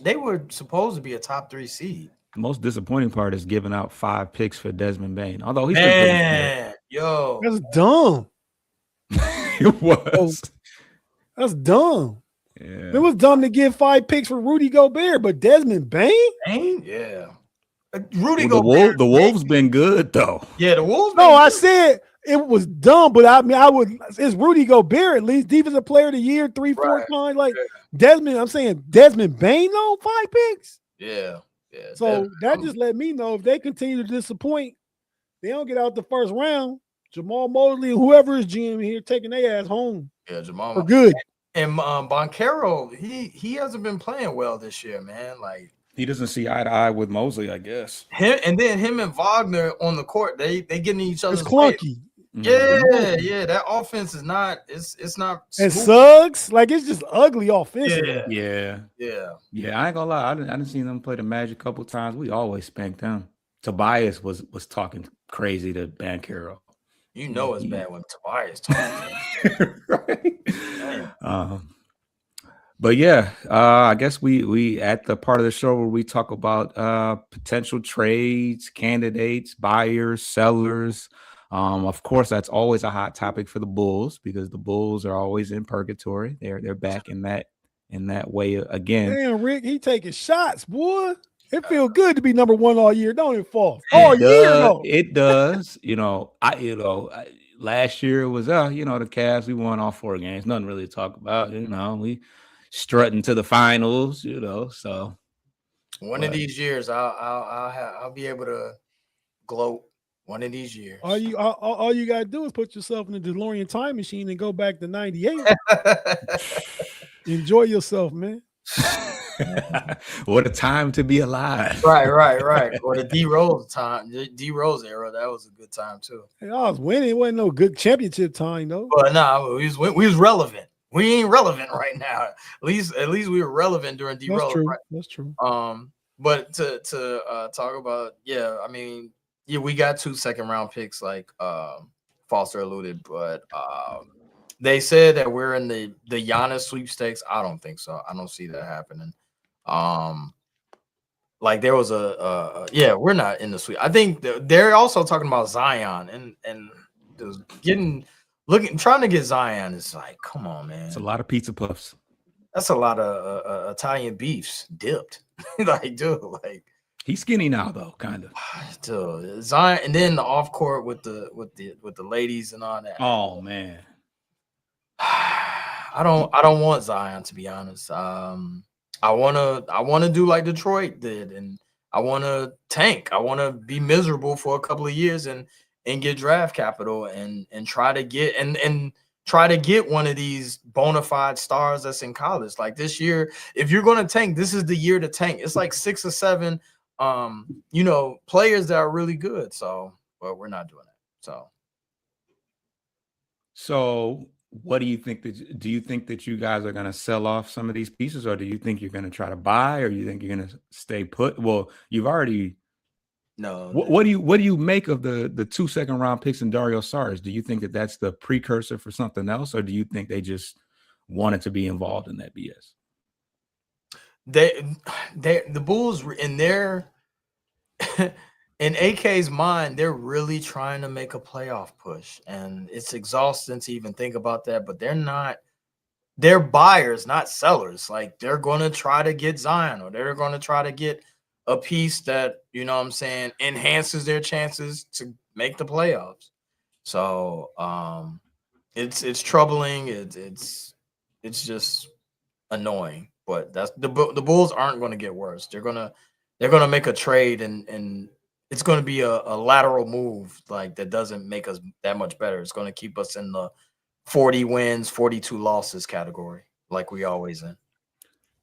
they were supposed to be a top 3 seed. The most disappointing part is giving out 5 picks for Desmond Bane. Although he's that's dumb. It was. That's dumb. Yeah. It was dumb to give 5 picks for Rudy Gobert, but Desmond Bane? Yeah. Rudy Well, Gobert. the Wolves been good though. Yeah, the Wolves. No, I said it was dumb, but I mean, it's Rudy Gobert at least defensive player of the year 3-4 Right. times. Like Yeah. Desmond, I'm saying Desmond Bain though 5 picks. Yeah. So that just let me know if they continue to disappoint, they don't get out the first round. Jamal Mosley and whoever is GM here taking their ass home. Yeah, Jamal for good. And Boncaro, he hasn't been playing well this year, man. Like He doesn't see eye to eye with Mosley, I guess. him and Wagner on the court, they getting each other's It's way. clunky. Yeah. That offense is not. It's not. And smooth. Suggs, like it's just ugly offensively. Yeah. I ain't gonna lie. I didn't see them play the Magic a couple times. We always spanked them. Tobias was talking crazy to Banchero. You know it's bad when Tobias talking. Right. But yeah, I guess we at the part of the show where we talk about potential trades, candidates, buyers, sellers. Of course, that's always a hot topic for the Bulls because the Bulls are always in purgatory. They're back in that way again. Damn, Rick, he taking shots, boy. It feels good to be number one all year, don't it, Fall? All year, though. It does. Last year it was the Cavs. We won all 4 games. Nothing really to talk about. We strutting to the finals. So one of these years, I'll be able to gloat. One of these years. All you gotta do is put yourself in the DeLorean time machine and go back to 98. Enjoy yourself, man. What a time to be alive. Right. Or the D Rose time, the D Rose era, that was a good time too. Hey, I was winning. It wasn't no good championship time though. But no, we was relevant. We ain't relevant right now. At least we were relevant during D Rose. That's true. Right? That's true. But to talk about, I mean, we got 2 second-round picks, like Foster alluded, but they said that we're in the Giannis sweepstakes. I don't think so. I don't see that happening. Like there was we're not in the sweep. I think they're also talking about Zion and trying to get Zion is like, come on, man. It's a lot of pizza puffs. That's a lot of Italian beefs dipped. Like, dude, like he's skinny now though, kind of. Dude, Zion, and then the off court with the ladies and all that. Oh man. I don't want Zion, to be honest. I wanna do like Detroit did, and I wanna tank. I wanna be miserable for a couple of years and get draft capital and try to get one of these bona fide stars that's in college. Like this year, if you're gonna tank, this is the year to tank. It's like 6 or 7 players that are really good. So, but we're not doing that. So what do you think do you think that you guys are going to sell off some of these pieces, or do you think you're going to try to buy, or you think you're going to stay put? Well, you've already no. What do you make of the 2 second-round picks in Dario Saric? Do you think that that's the precursor for something else, or do you think they just wanted to be involved in that BS? The Bulls in their in AK's mind, they're really trying to make a playoff push, and it's exhausting to even think about that. But they're buyers, not sellers. Like they're going to try to get Zion, or they're going to try to get a piece that, enhances their chances to make the playoffs. So it's troubling. It's just annoying. But that's the Bulls aren't going to get worse. They're gonna make a trade, and it's going to be a lateral move like that doesn't make us that much better. It's going to keep us in the 40 wins, 42 losses category, like we always in.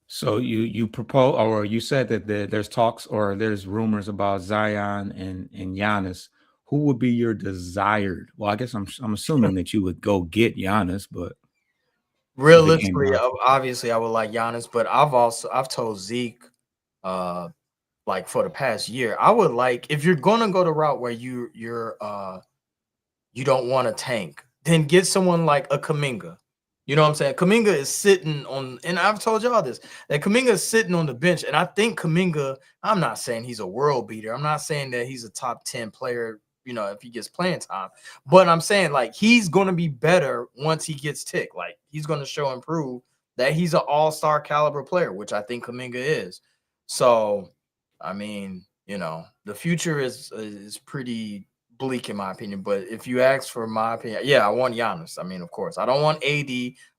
So you propose, or you said that there's talks or there's rumors about Zion and Giannis. Who would be your desired? Well, I guess I'm assuming that you would go get Giannis, but realistically, obviously, I would like Giannis, but I've told Zeke, like for the past year, I would like, if you're gonna go the route where you don't want to tank, then get someone like a Kuminga. You know what I'm saying? Kuminga is sitting on, and I've told y'all this, that Kuminga is sitting on the bench, and I think Kuminga, I'm not saying he's a world beater. I'm not saying that he's a top 10 player, if he gets playing time. But I'm saying, like, he's going to be better once he gets ticked. Like, he's going to show and prove that he's an all-star caliber player, which I think Kuminga is. So, I mean, You know, the future is pretty bleak in my opinion. But if you ask for my opinion, yeah, I want Giannis. I mean, of course, I don't want AD.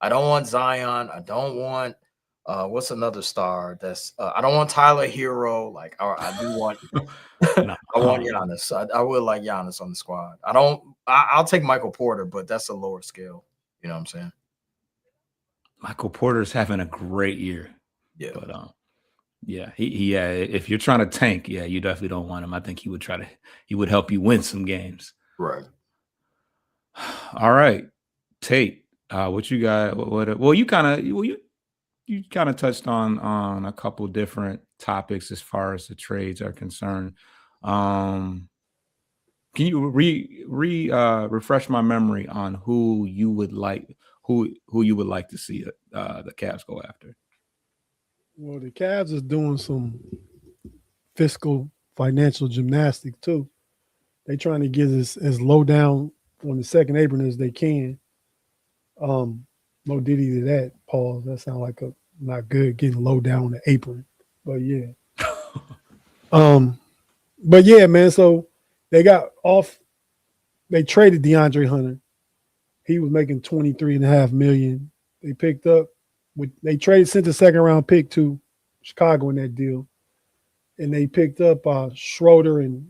I don't want Zion. I don't want what's another star that's I don't want Tyler Hero. Like I do want No. I want Giannis. I would like Giannis on the squad. I'll take Michael Porter, but that's a lower scale. You know what I'm saying? Michael Porter's having a great year. Yeah. But yeah, he if you're trying to tank, yeah, you definitely don't want him. I think he would help you win some games. Right. All right. Tate, what you got? Well, you kind of touched on a couple different topics as far as the trades are concerned. Can you refresh my memory on who you would like to see the Cavs go after? Well, the Cavs is doing some fiscal financial gymnastics too. They trying to get as low down on the second apron as they can. No diddy to that, pause. That sounds like a not good getting low down on the apron. But yeah. But yeah, man. So they traded DeAndre Hunter. He was making $23.5 million. They sent the second round pick to Chicago in that deal. And they picked up Schroeder and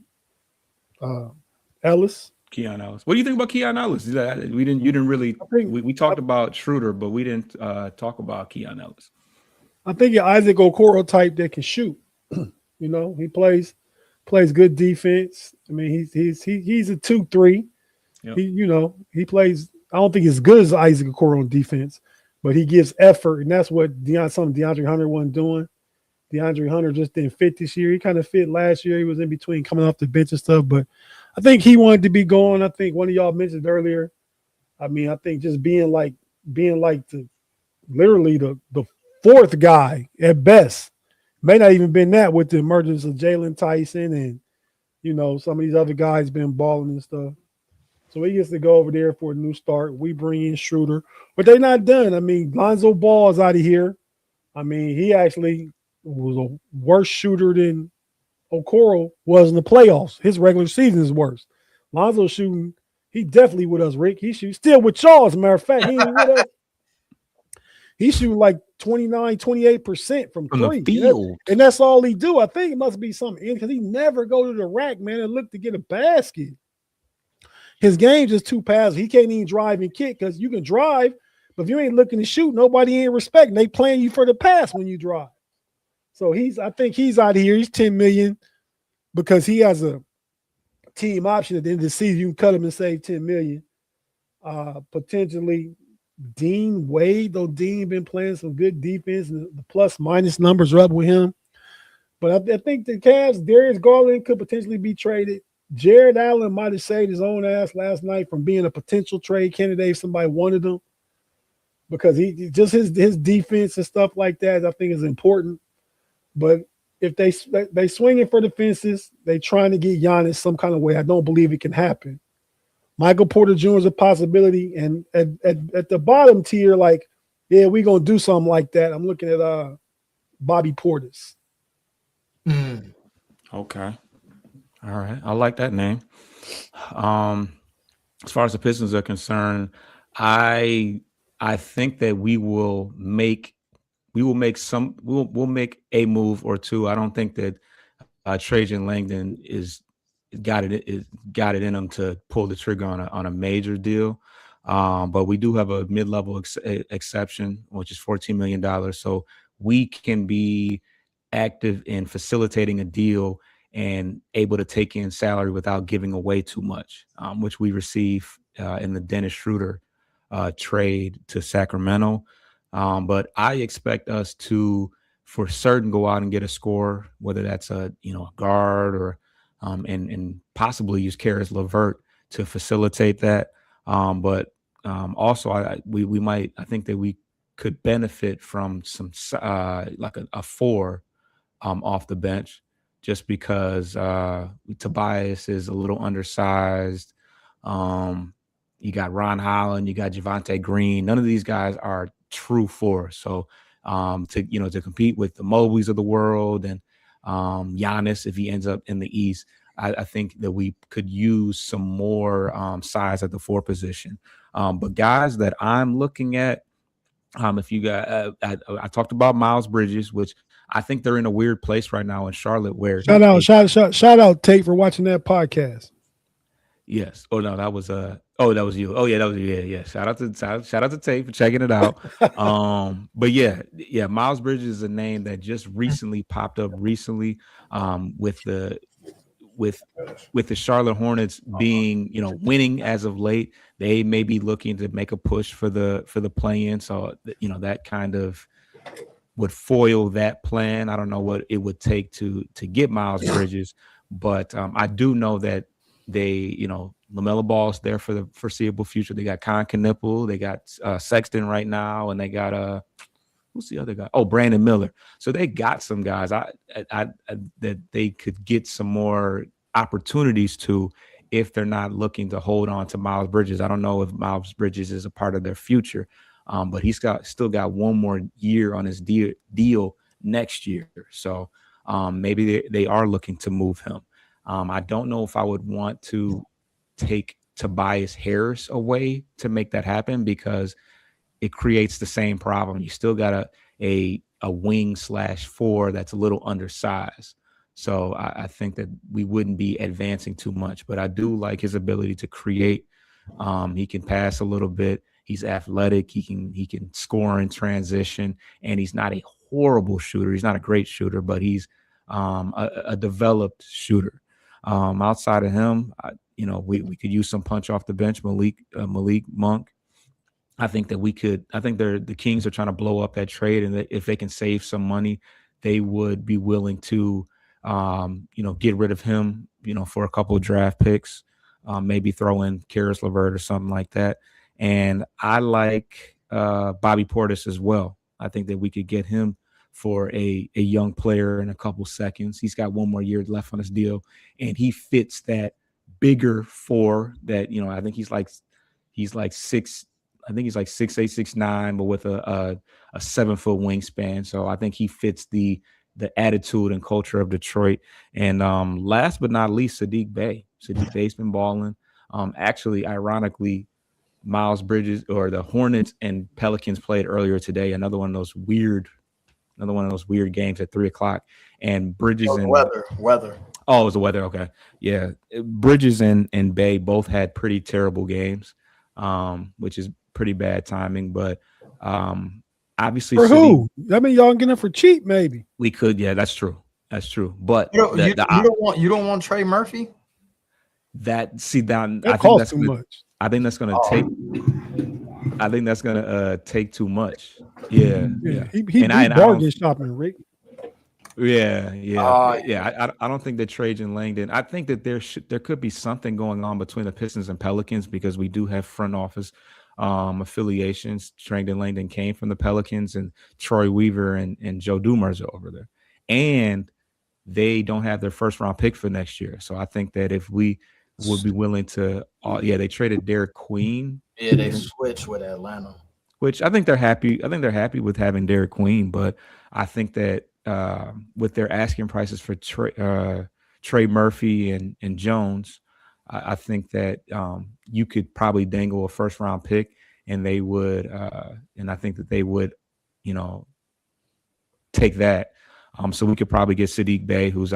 Ellis. Keon Ellis. What do you think about Keon Ellis? We talked about Schroeder, but we didn't talk about Keon Ellis. I think you're Isaac Okoro type that can shoot. You know, he plays good defense. I mean, he's a 2-3. Yep. He plays. I don't think as good as Isaac Okoro on defense, but he gives effort, and that's what DeAndre Hunter wasn't doing. DeAndre Hunter just didn't fit this year. He kind of fit last year. He was in between coming off the bench and stuff, but I think he wanted to be going. I think one of y'all mentioned earlier. I mean, I think just being like literally the fourth guy at best. May not even been that with the emergence of Jalen Tyson and, some of these other guys been balling and stuff. So he gets to go over there for a new start. We bring in Schroeder, but they're not done. I mean, Lonzo Ball is out of here. I mean, he actually was a worse shooter than Okoro was in the playoffs. His regular season is worse. Lonzo shooting, he definitely with us, Rick. He shoots still with y'all, as a matter of fact. He ain't with us. He's shooting like 28% from three. The field. And that's all he do. I think it must be something because he never go to the rack, man, and look to get a basket. His game's just too passive. He can't even drive and kick because you can drive, but if you ain't looking to shoot, nobody ain't respecting. They playing you for the pass when you drive. So I think he's out of here. He's $10 million because he has a team option at the end of the season. You can cut him and save $10 million. Potentially Dean Wade, though Dean been playing some good defense and the plus minus numbers are up with him. But I think the Cavs, Darius Garland could potentially be traded. Jared Allen might have saved his own ass last night from being a potential trade candidate if somebody wanted him, because he just his defense and stuff like that I think is important. But if they swinging for the fences, they trying to get Giannis some kind of way. I don't believe it can happen. Michael Porter Jr. is a possibility, and at the bottom tier, like, yeah, we're gonna do something like that. I'm looking at Bobby Portis. Okay. All right. I like that name. As far as the Pistons are concerned, I think that we'll make a move or two. I don't think that Trajan Langdon got it in him to pull the trigger on a major deal. But we do have a mid-level exception, which is $14 million. So we can be active in facilitating a deal and able to take in salary without giving away too much, which we receive in the Dennis Schroeder trade to Sacramento. But I expect us to, for certain, go out and get a scorer, whether that's a guard or and possibly use Karis LeVert to facilitate that. But also, I think that we could benefit from some like a four off the bench, just because Tobias is a little undersized. You got Ron Holland, you got Javonte Green. None of these guys are true fours. So to compete with the Mobleys of the world and Giannis, if he ends up in the East, I think that we could use some more size at the 4 position. But guys that I'm looking at, if you got, I talked about Miles Bridges, which I think they're in a weird place right now in Charlotte where shout out Tate for watching that podcast. Yes. Oh no, that was that was you. Oh yeah, that was you. Yeah. Shout out to Tate for checking it out. But yeah, Miles Bridges is a name that just recently popped up with the Charlotte Hornets being, winning as of late. They may be looking to make a push for the play-in. So that kind of would foil that plan. I don't know what it would take to get Miles Bridges, but I do know that they, LaMelo Ball's there for the foreseeable future. They got Con Knipple, they got Sexton right now, and they got who's the other guy? Oh, Brandon Miller. So they got some guys that they could get some more opportunities to if they're not looking to hold on to Miles Bridges. I don't know if Miles Bridges is a part of their future, but he's still got one more year on his deal next year. So maybe they are looking to move him. I don't know if I would want to take Tobias Harris away to make that happen because it creates the same problem. You still got a wing /4 that's a little undersized. So I think that we wouldn't be advancing too much, but I do like his ability to create. He can pass a little bit. He's athletic. He can score in transition, and he's not a horrible shooter. He's not a great shooter, but he's a developed shooter. Outside of him, we could use some punch off the bench. Malik Monk. I think that the Kings are trying to blow up that trade, and that if they can save some money, they would be willing to, get rid of him, for a couple of draft picks, maybe throw in Karis LeVert or something like that. And I like Bobby Portis as well. I think that we could get him for a young player in a couple seconds. He's got one more year left on his deal, and he fits that bigger 4 that, I think he's like 6'8", 6'9", but with a 7-foot wingspan. So I think he fits the attitude and culture of Detroit. And last but not least, Sadiq Bey. Sadiq Bey's been balling. Actually, ironically, Miles Bridges or the Hornets and Pelicans played earlier today. Another one of those weird games at 3:00. And Bridges and weather. Oh, it was the weather. Okay. Yeah. Bridges and Bey both had pretty terrible games, which is pretty bad timing. But obviously, for who? I mean, y'all can get him for cheap, maybe. We could. Yeah, that's true. But you don't want Trey Murphy. That costs too much. I think that's gonna take. I think that's gonna take too much. Yeah. He bargain shopping, Rick. Yeah. I don't think that Trajan Langdon. I think that there could be something going on between the Pistons and Pelicans because we do have front office affiliations. Trajan Langdon came from the Pelicans, and Troy Weaver and Joe Dumars are over there, and they don't have their first round pick for next year. So I think that if we would be willing to, they traded Derek Queen. Yeah, they switched with Atlanta, which I think they're happy. I think they're happy with having Derek Queen, but I think that with their asking prices for Trey Murphy and Jones, I think that you could probably dangle a first round pick, and they would, and I think that they would, take that. So we could probably get Sadiq Bey, who's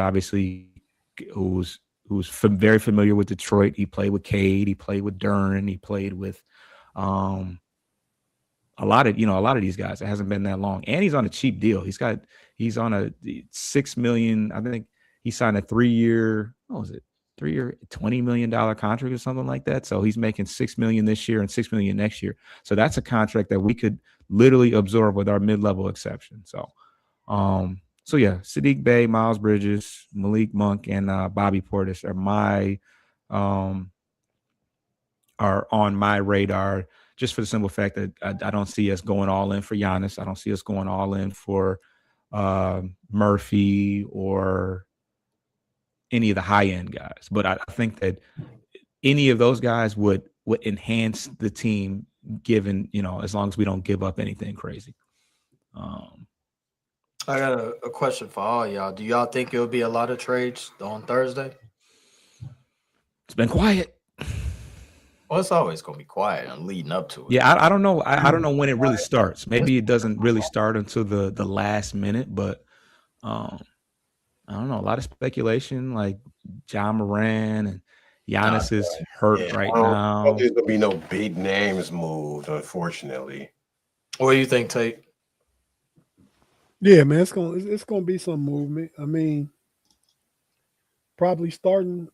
very familiar with Detroit. He played with Cade, he played with Dern, he played with a lot of these guys. It hasn't been that long, and he's on a cheap deal. He's on a $6 million. I think he signed a 3-year. What was it? 3-year, $20 million contract or something like that. So he's making $6 million this year and $6 million next year. So that's a contract that we could literally absorb with our mid-level exception. So, Sadiq Bey, Miles Bridges, Malik Monk, and Bobby Portis are on my radar, just for the simple fact that I don't see us going all in for Giannis. I don't see us going all in for Murphy or any of the high-end guys. But I think that any of those guys would enhance the team, given, as long as we don't give up anything crazy. I got a question for all y'all. Do y'all think it'll be a lot of trades on Thursday? It's been quiet. Well, it's always gonna be quiet and leading up to it. Yeah, I don't know. I don't know when it really starts. Maybe it doesn't really start until the last minute, but I don't know. A lot of speculation, like John Moran and Giannis is hurt right I don't now. think there's gonna be no big names moved, unfortunately. What do you think, Tate? Yeah, man, it's gonna be some movement. I mean, probably starting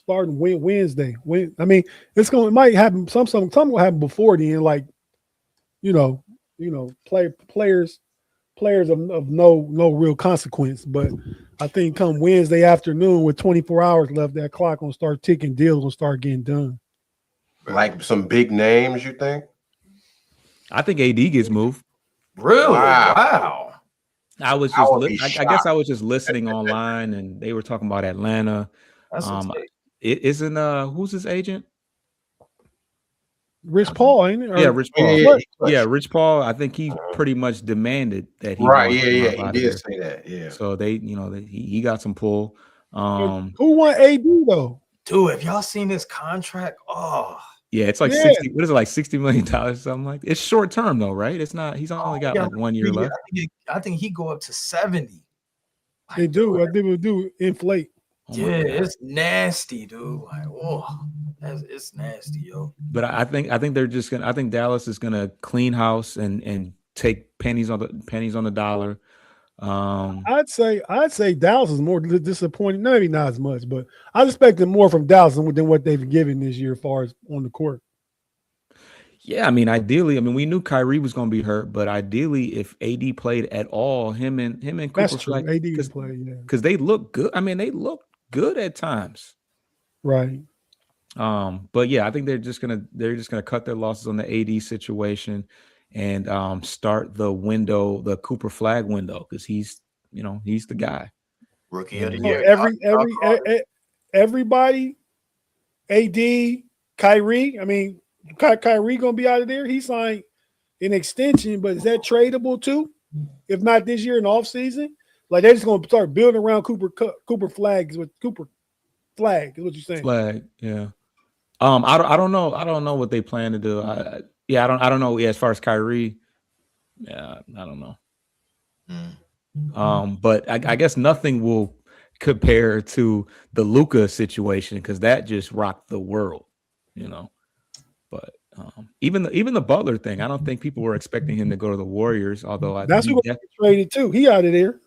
Wednesday. It might happen. Some will happen before then. Like, players of no real consequence. But I think come Wednesday afternoon with 24 hours left, that clock gonna start ticking. Deals gonna start getting done. Like some big names, you think? I think AD gets moved. Really? Wow. Wow. I was I just, would be I guess I was just listening online, and they were talking about Atlanta. That's a take. It isn't who's his agent? Rich Paul, ain't it? Yeah, Rich Paul. Yeah, Yeah, Rich Paul. I think he pretty much demanded that he right. wants Yeah, him yeah. up He out of did there. say that. Yeah. So he got some pull. Who won AD though? Dude, have y'all seen this contract? Oh, Yeah, it's like 60. What is it, like $60 million, something like that? It's short term though, right? It's not. He's only got like 1 year left. I think he go up to 70. They do. I think we do inflate. Oh my Yeah, God. it's nasty, dude. Like, oh, it's nasty, yo. But I think they're just gonna. I think Dallas is gonna clean house and take pennies on the dollar. I'd say Dallas is more disappointing. Maybe not as much, but I expected more from Dallas than what they've given this year, as far as on the court. Yeah, I mean, ideally, we knew Kyrie was going to be hurt, but ideally, if AD played at all, him and Cooper That's true. Flag, AD can play, yeah. because they look good. I mean, they look good at times. Right. But yeah, I think they're just gonna cut their losses on the AD situation and start the Cooper Flag window, because he's the guy. Rookie of the Yeah. year. Everybody, AD, Kyrie. I mean, Kyrie gonna be out of there. He signed an extension, but is that tradable too? If not this year in the offseason? Like they're just gonna start building around Cooper Flag is what you're saying. Flag, yeah. I don't know. I don't know what they plan to do. I don't know. Yeah, as far as Kyrie, yeah, I don't know. But I guess nothing will compare to the Luka situation, because that just rocked the world, But even the Butler thing, I don't think people were expecting him to go to the Warriors. Although that's who got traded too. He out of there.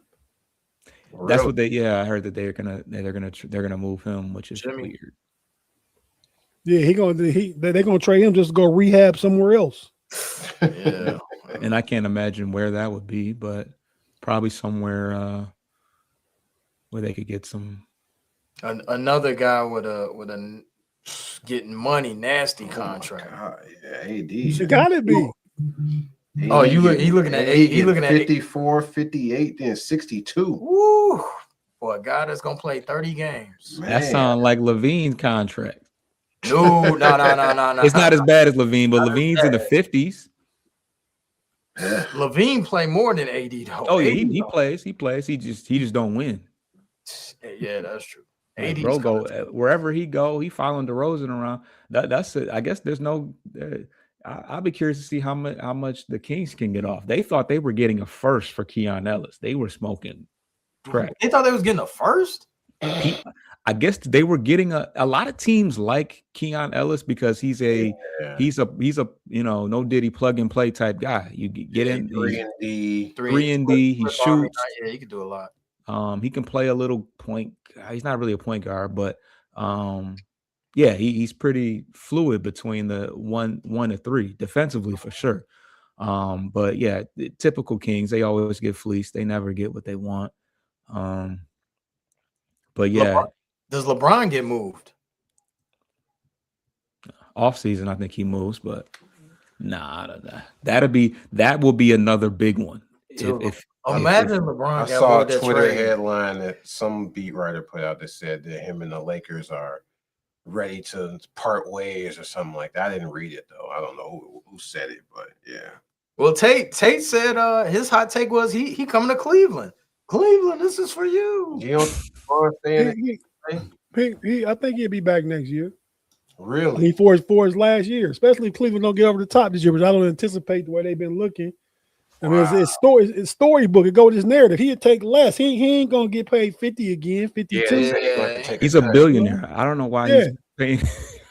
That's what they. Yeah, I heard that they're gonna move him, which is weird. Yeah, they're gonna trade him just to go rehab somewhere else. Yeah, and I can't imagine where that would be, but probably somewhere where they could get some. Another guy with a getting money, nasty contract. Yeah, AD. It gotta be. Oh, he looking at 54, 58, then 62. Woo! For a guy that's gonna play 30 games. Man. That sounds like Levine's contract. No. It's not as bad as Levine, but Levine's in the 50s. Levine play more than AD though. Oh yeah, he plays. He just don't win. Yeah, that's true. Like, bro, go wherever he go, he following DeRozan around. That's it. I guess there's no. I'll be curious to see how much the Kings can get off. They thought they were getting a first for Keon Ellis. They were smoking crack. They thought they was getting a first. I guess they were getting a lot of teams like Keon Ellis, because he's a no Diddy plug and play type guy. You get in 3 and D. He shoots. Yeah, he can do a lot. He can play a little point. He's not really a point guard, but yeah, he's pretty fluid between the 1 and 3 defensively for sure. But yeah, the typical Kings, they always get fleeced. They never get what they want. But yeah, does LeBron get moved? Off season, I think he moves, but nah, that will be another big one. Imagine LeBron. I saw a Twitter headline that some beat writer put out that said that him and the Lakers are ready to part ways or something like that. I didn't read it though. I don't know who said it, but yeah. Well, Tate said his hot take was he coming to Cleveland. Cleveland, this is for you. You don't understand I think he'll be back next year. I really. mean, for his last year, especially if Cleveland don't get over the top this year, which I don't anticipate the way they've been looking. I mean, it's storybook. It go with his narrative. He'd take less. He ain't gonna get paid 50 again, 52. Yeah. He's a billionaire. I don't know why he's paying.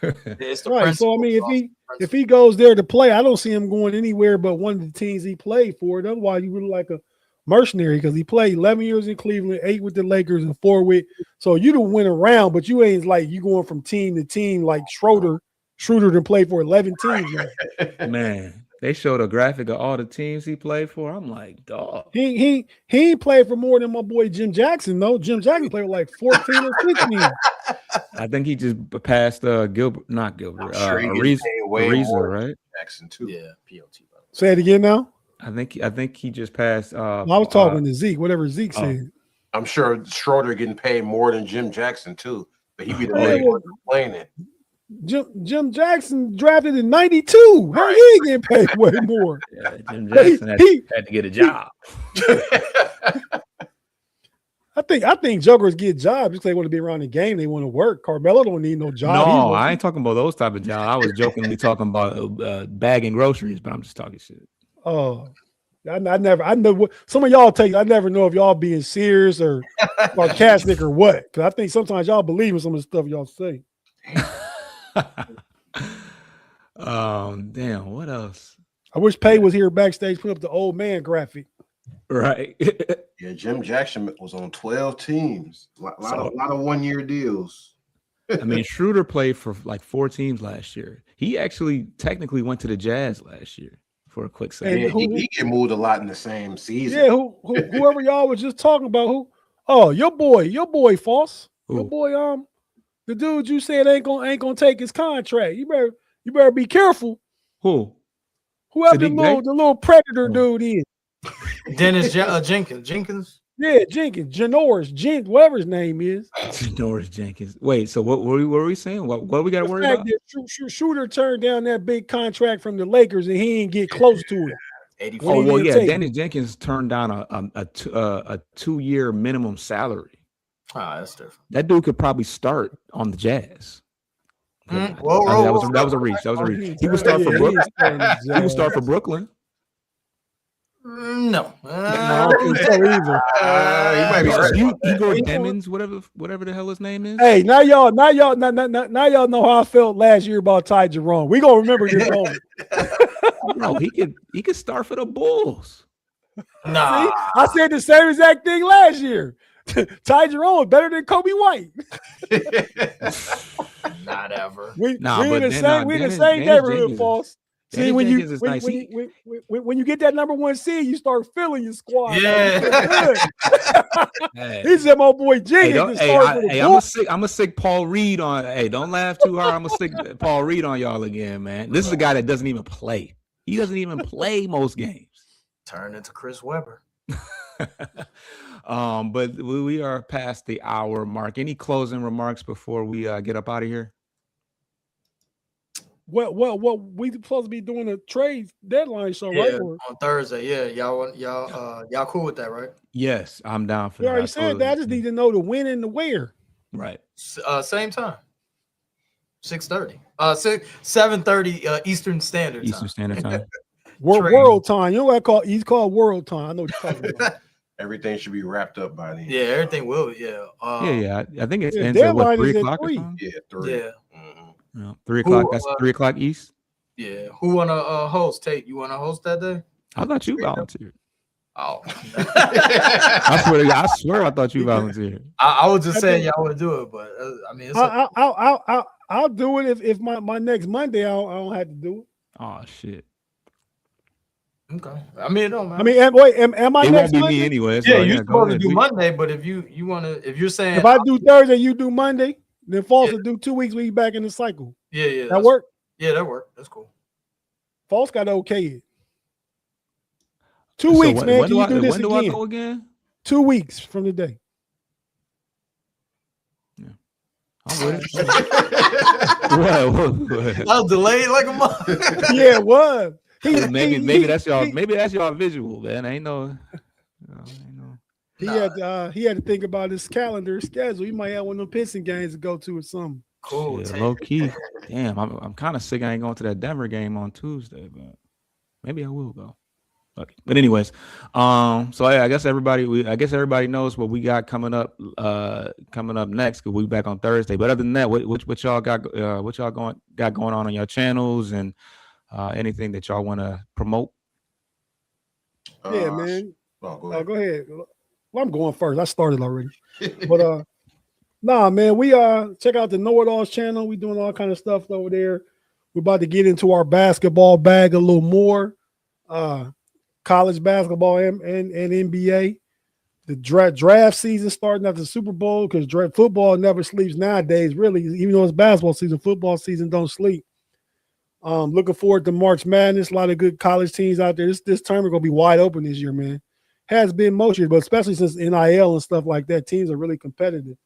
It's the Right. So I mean, principle. if he goes there to play, I don't see him going anywhere but one of the teams he played for. Otherwise, you really like a mercenary because he played 11 years in Cleveland, 8 with the Lakers, and 4 with. So you don't win around, but you ain't like you going from team to team like Schroeder done played for 11 teams. Man, they showed a graphic of all the teams he played for. I'm like, dog. He ain't played for more than my boy Jim Jackson though. Jim Jackson played with like 14 or 15. I think he just passed not Gilbert, Ariza, right? Jackson too. Yeah, POT. Say it again now. I think he just passed. I was talking to Zeke, whatever Zeke said. I'm sure Schroeder getting paid more than Jim Jackson too, but he be the only one complaining. Jim Jackson drafted in 92. How he ain't getting paid way more? Yeah, Jim Jackson had to get a job. I think jokers get jobs because they want to be around the game. They want to work. Carmelo don't need no job. No, I ain't talking about those type of jobs. I was jokingly talking about bagging groceries, but I'm just talking shit. Oh, I know some of y'all I never know if y'all being serious or sarcastic or what. Because I think sometimes y'all believe in some of the stuff y'all say. Damn, what else? I wish Pay was here backstage put up the old man graphic. Right. Yeah, Jim Jackson was on 12 teams. A lot of one-year deals. I mean, Schroeder played for like 4 teams last year. He actually technically went to the Jazz last year for a quick second. Yeah, he get moved a lot in the same season. Yeah, whoever y'all was just talking about, who? Oh, your boy, Foss. Who? Your boy, the dude you said ain't gonna take his contract. You better be careful. Who? Whoever Sadiq the little predator dude is. Dennis Jenkins. Yeah, Jenkins, Janoris, whatever his name is. Norris Jenkins. Wait, so what were we saying? What we got to worry about? Shooter turned down that big contract from the Lakers and he didn't get close to it. 84. Oh well, yeah. take Dennis Jenkins turned down a 2-year minimum salary. That's different. That dude could probably start on the Jazz. That was a reach. He would start for Brooklyn. He would start for Brooklyn. No, I don't think so either. He might be right. Igor Demons, whatever the hell his name is. Hey, now y'all know how I felt last year about Ty Jerome. We gonna remember this moment. No, he could start for the Bulls. nah. See? I said the same exact thing last year. Ty Jerome is better than Kobe White. Not ever. We in the same neighborhood, False. See, when you get that number 1 seed, you start feeling your squad. Yeah. He said, "My boy Jenkins." I'm gonna stick Paul Reed on. Hey, don't laugh too hard. I'm gonna stick Paul Reed on y'all again, man. This is a guy that doesn't even play. He doesn't even play most games. Turn into Chris Webber. But we are past the hour mark. Any closing remarks before we get up out of here? Well, we supposed to be doing a trade deadline show, right? On Thursday. Yeah, y'all cool with that, right? Yes, I'm down for You that. already said that. I just need to know the when and the where. Right. Same time. 6:30. 7:30 Eastern Standard Time. World time. You know what I call? He's called world time. I know what you're talking about. Everything should be wrapped up by then. Yeah, everything will. Yeah. I think it ends deadline at 3 is at o'clock or 3. something. Yeah, 3. Yeah. Yeah, 3 o'clock. That's 3 o'clock East. Yeah. Who wanna host? Tate, you wanna host that day? I thought you volunteered. Oh. I swear I thought you volunteered. I was just saying y'all want to do it, but I mean, it's I'll do it if my next Monday I don't have to do it. Oh shit. Okay. I mean, it don't matter. I mean, wait, am I It next won't be Monday? me anyway. Yeah, you're supposed to do Monday, but if you're saying if I do Thursday, you do Monday, then False will do 2 weeks. We back in the cycle. Yeah, that work. Yeah, that work. That's cool. False got okay it. 2 weeks, man. Can you do this again? When do I go again? 2 weeks from today. Yeah, I'm with it. What? I was delayed like a month. Yeah, it was. Maybe that's y'all. Maybe that's y'all visual, man. Ain't no. He had to think about his calendar schedule. He might have one of them Piston games to go to or something. Cool. Shit, low key. Damn, I'm kind of sick. I ain't going to that Denver game on Tuesday, but maybe I will go. Okay. But anyways, so yeah, I guess everybody knows what we got coming up next, because we'll be back on Thursday. But other than that, what y'all got going on your channels, and anything that y'all want to promote? Yeah, man. Go ahead. Go ahead. Well, I'm going first. I started already. But nah, man, we check out the Know It Alls channel. We doing all kind of stuff over there. We're about to get into our basketball bag a little more. College basketball and NBA. The draft season starting after the Super Bowl, because football never sleeps nowadays, really. Even though it's basketball season, football season don't sleep. Looking forward to March Madness. A lot of good college teams out there. This tournament gonna be wide open this year, man. Has been most years, but especially since NIL and stuff like that, teams are really competitive.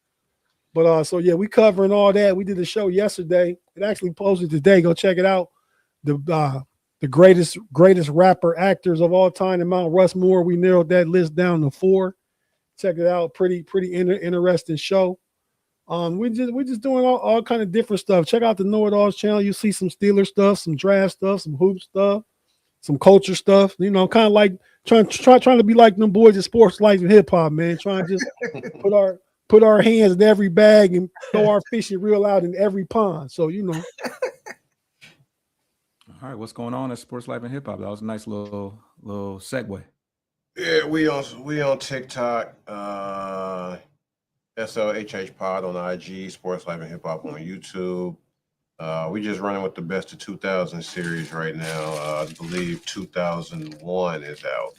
But so yeah, we covering all that. We did a show yesterday. It actually posted today. Go check it out. The greatest rapper actors of all time in Mount Rushmore. We narrowed that list down to 4. Check it out. Pretty interesting show. We're just doing all kind of different stuff. Check out the Know It Alls channel. You see some Steeler stuff, some draft stuff, some hoop stuff, some culture stuff. You know, kind of like trying to be like them boys at Sports Life and Hip Hop, man. Trying to just put our hands in every bag and throw our fishing reel out in every pond. So you know. All right, what's going on at Sports Life and Hip Hop? That was a nice little segue. Yeah, we on TikTok, SLHH Pod on IG, Sports Life and Hip Hop on YouTube. We just running with the Best of 2000 series right now. I believe 2001 is out.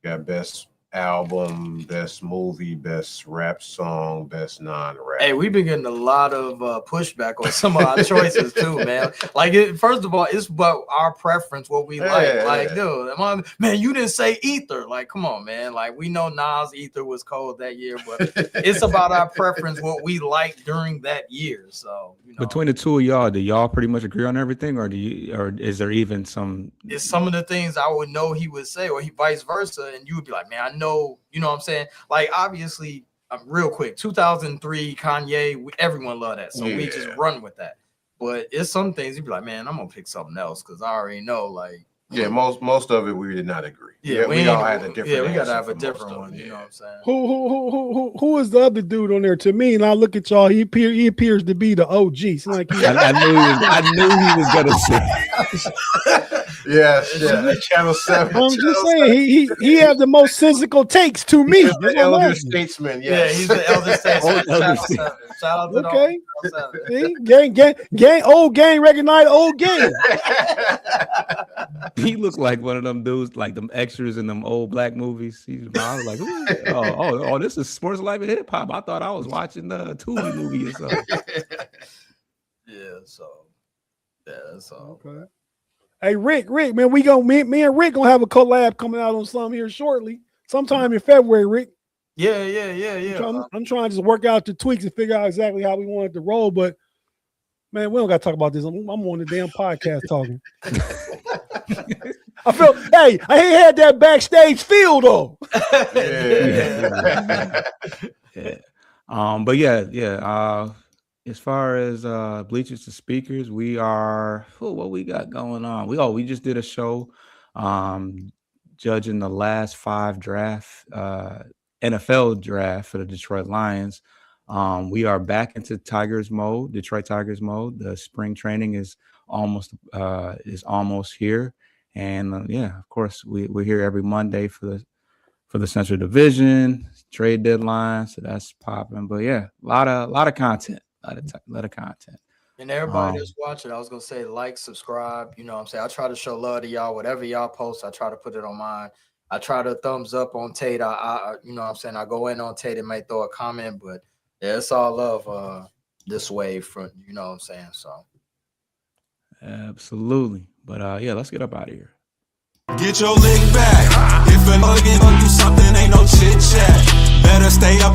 Got best album, best movie, best rap song, best non-rap. Hey, we've been getting a lot of pushback on some of our choices too, man. Like, first of all, it's about our preference, what we like. Like, dude, man, you didn't say Ether. Like, come on, man. Like, we know Nas Ether was cold that year, but it's about our preference, what we like during that year. So, you know, between the two of y'all, do y'all pretty much agree on everything, or is there even some? It's some of the things I would know he would say, or vice versa, and you would be like, man, I know, you know what I'm saying? Like, obviously, real quick, 2003 Kanye, everyone loved that, so we just run with that. But it's some things you'd be like, man, I'm gonna pick something else because I already know, like. Yeah, most of it we did not agree. Yeah, we all had a different. Yeah, we gotta have a different one. You know what I'm saying? Who is the other dude on there? To me, and I look at y'all, he appears to be the OG. It's like I knew he was gonna say. Yeah, Channel 7. I'm just saying he has the most sensical takes to me. He's the elder statesman. Yeah, he's the elder statesman. Shout out to okay. See, gang, old gang recognize old gang. He looked like one of them dudes, like them extras in them old black movies. I was like, oh, this is Sports Life and Hip Hop. I thought I was watching the Tubi movie or something. That's all. Okay. Hey, Rick, man, me and Rick gonna have a collab coming out on something here shortly, sometime in February, Rick. Yeah. I'm trying to just work out the tweaks and figure out exactly how we want it to roll. But man, we don't got to talk about this. I'm on the damn podcast talking. I had that backstage feel though. But yeah. As far as Bleachers to Speakers, we are what we got going on. We just did a show judging the last 5 NFL draft for the Detroit Lions. We are back into Detroit Tigers mode. The spring training is almost here, and of course we're here every Monday for the Central Division trade deadline. So that's popping. But yeah, a lot of content. A lot of content. And everybody that's watching, I was gonna say like, subscribe. You know what I'm saying? I try to show love to y'all. Whatever y'all post, I try to put it on mine. I try to thumbs up on Tate. I you know what I'm saying? I go in on Tate and may throw a comment, but yeah, it's all love this way from, you know what I'm saying? So absolutely. But let's get up out of here. Get your lick back. If a nugget do something, ain't no chit chat. Better stay up.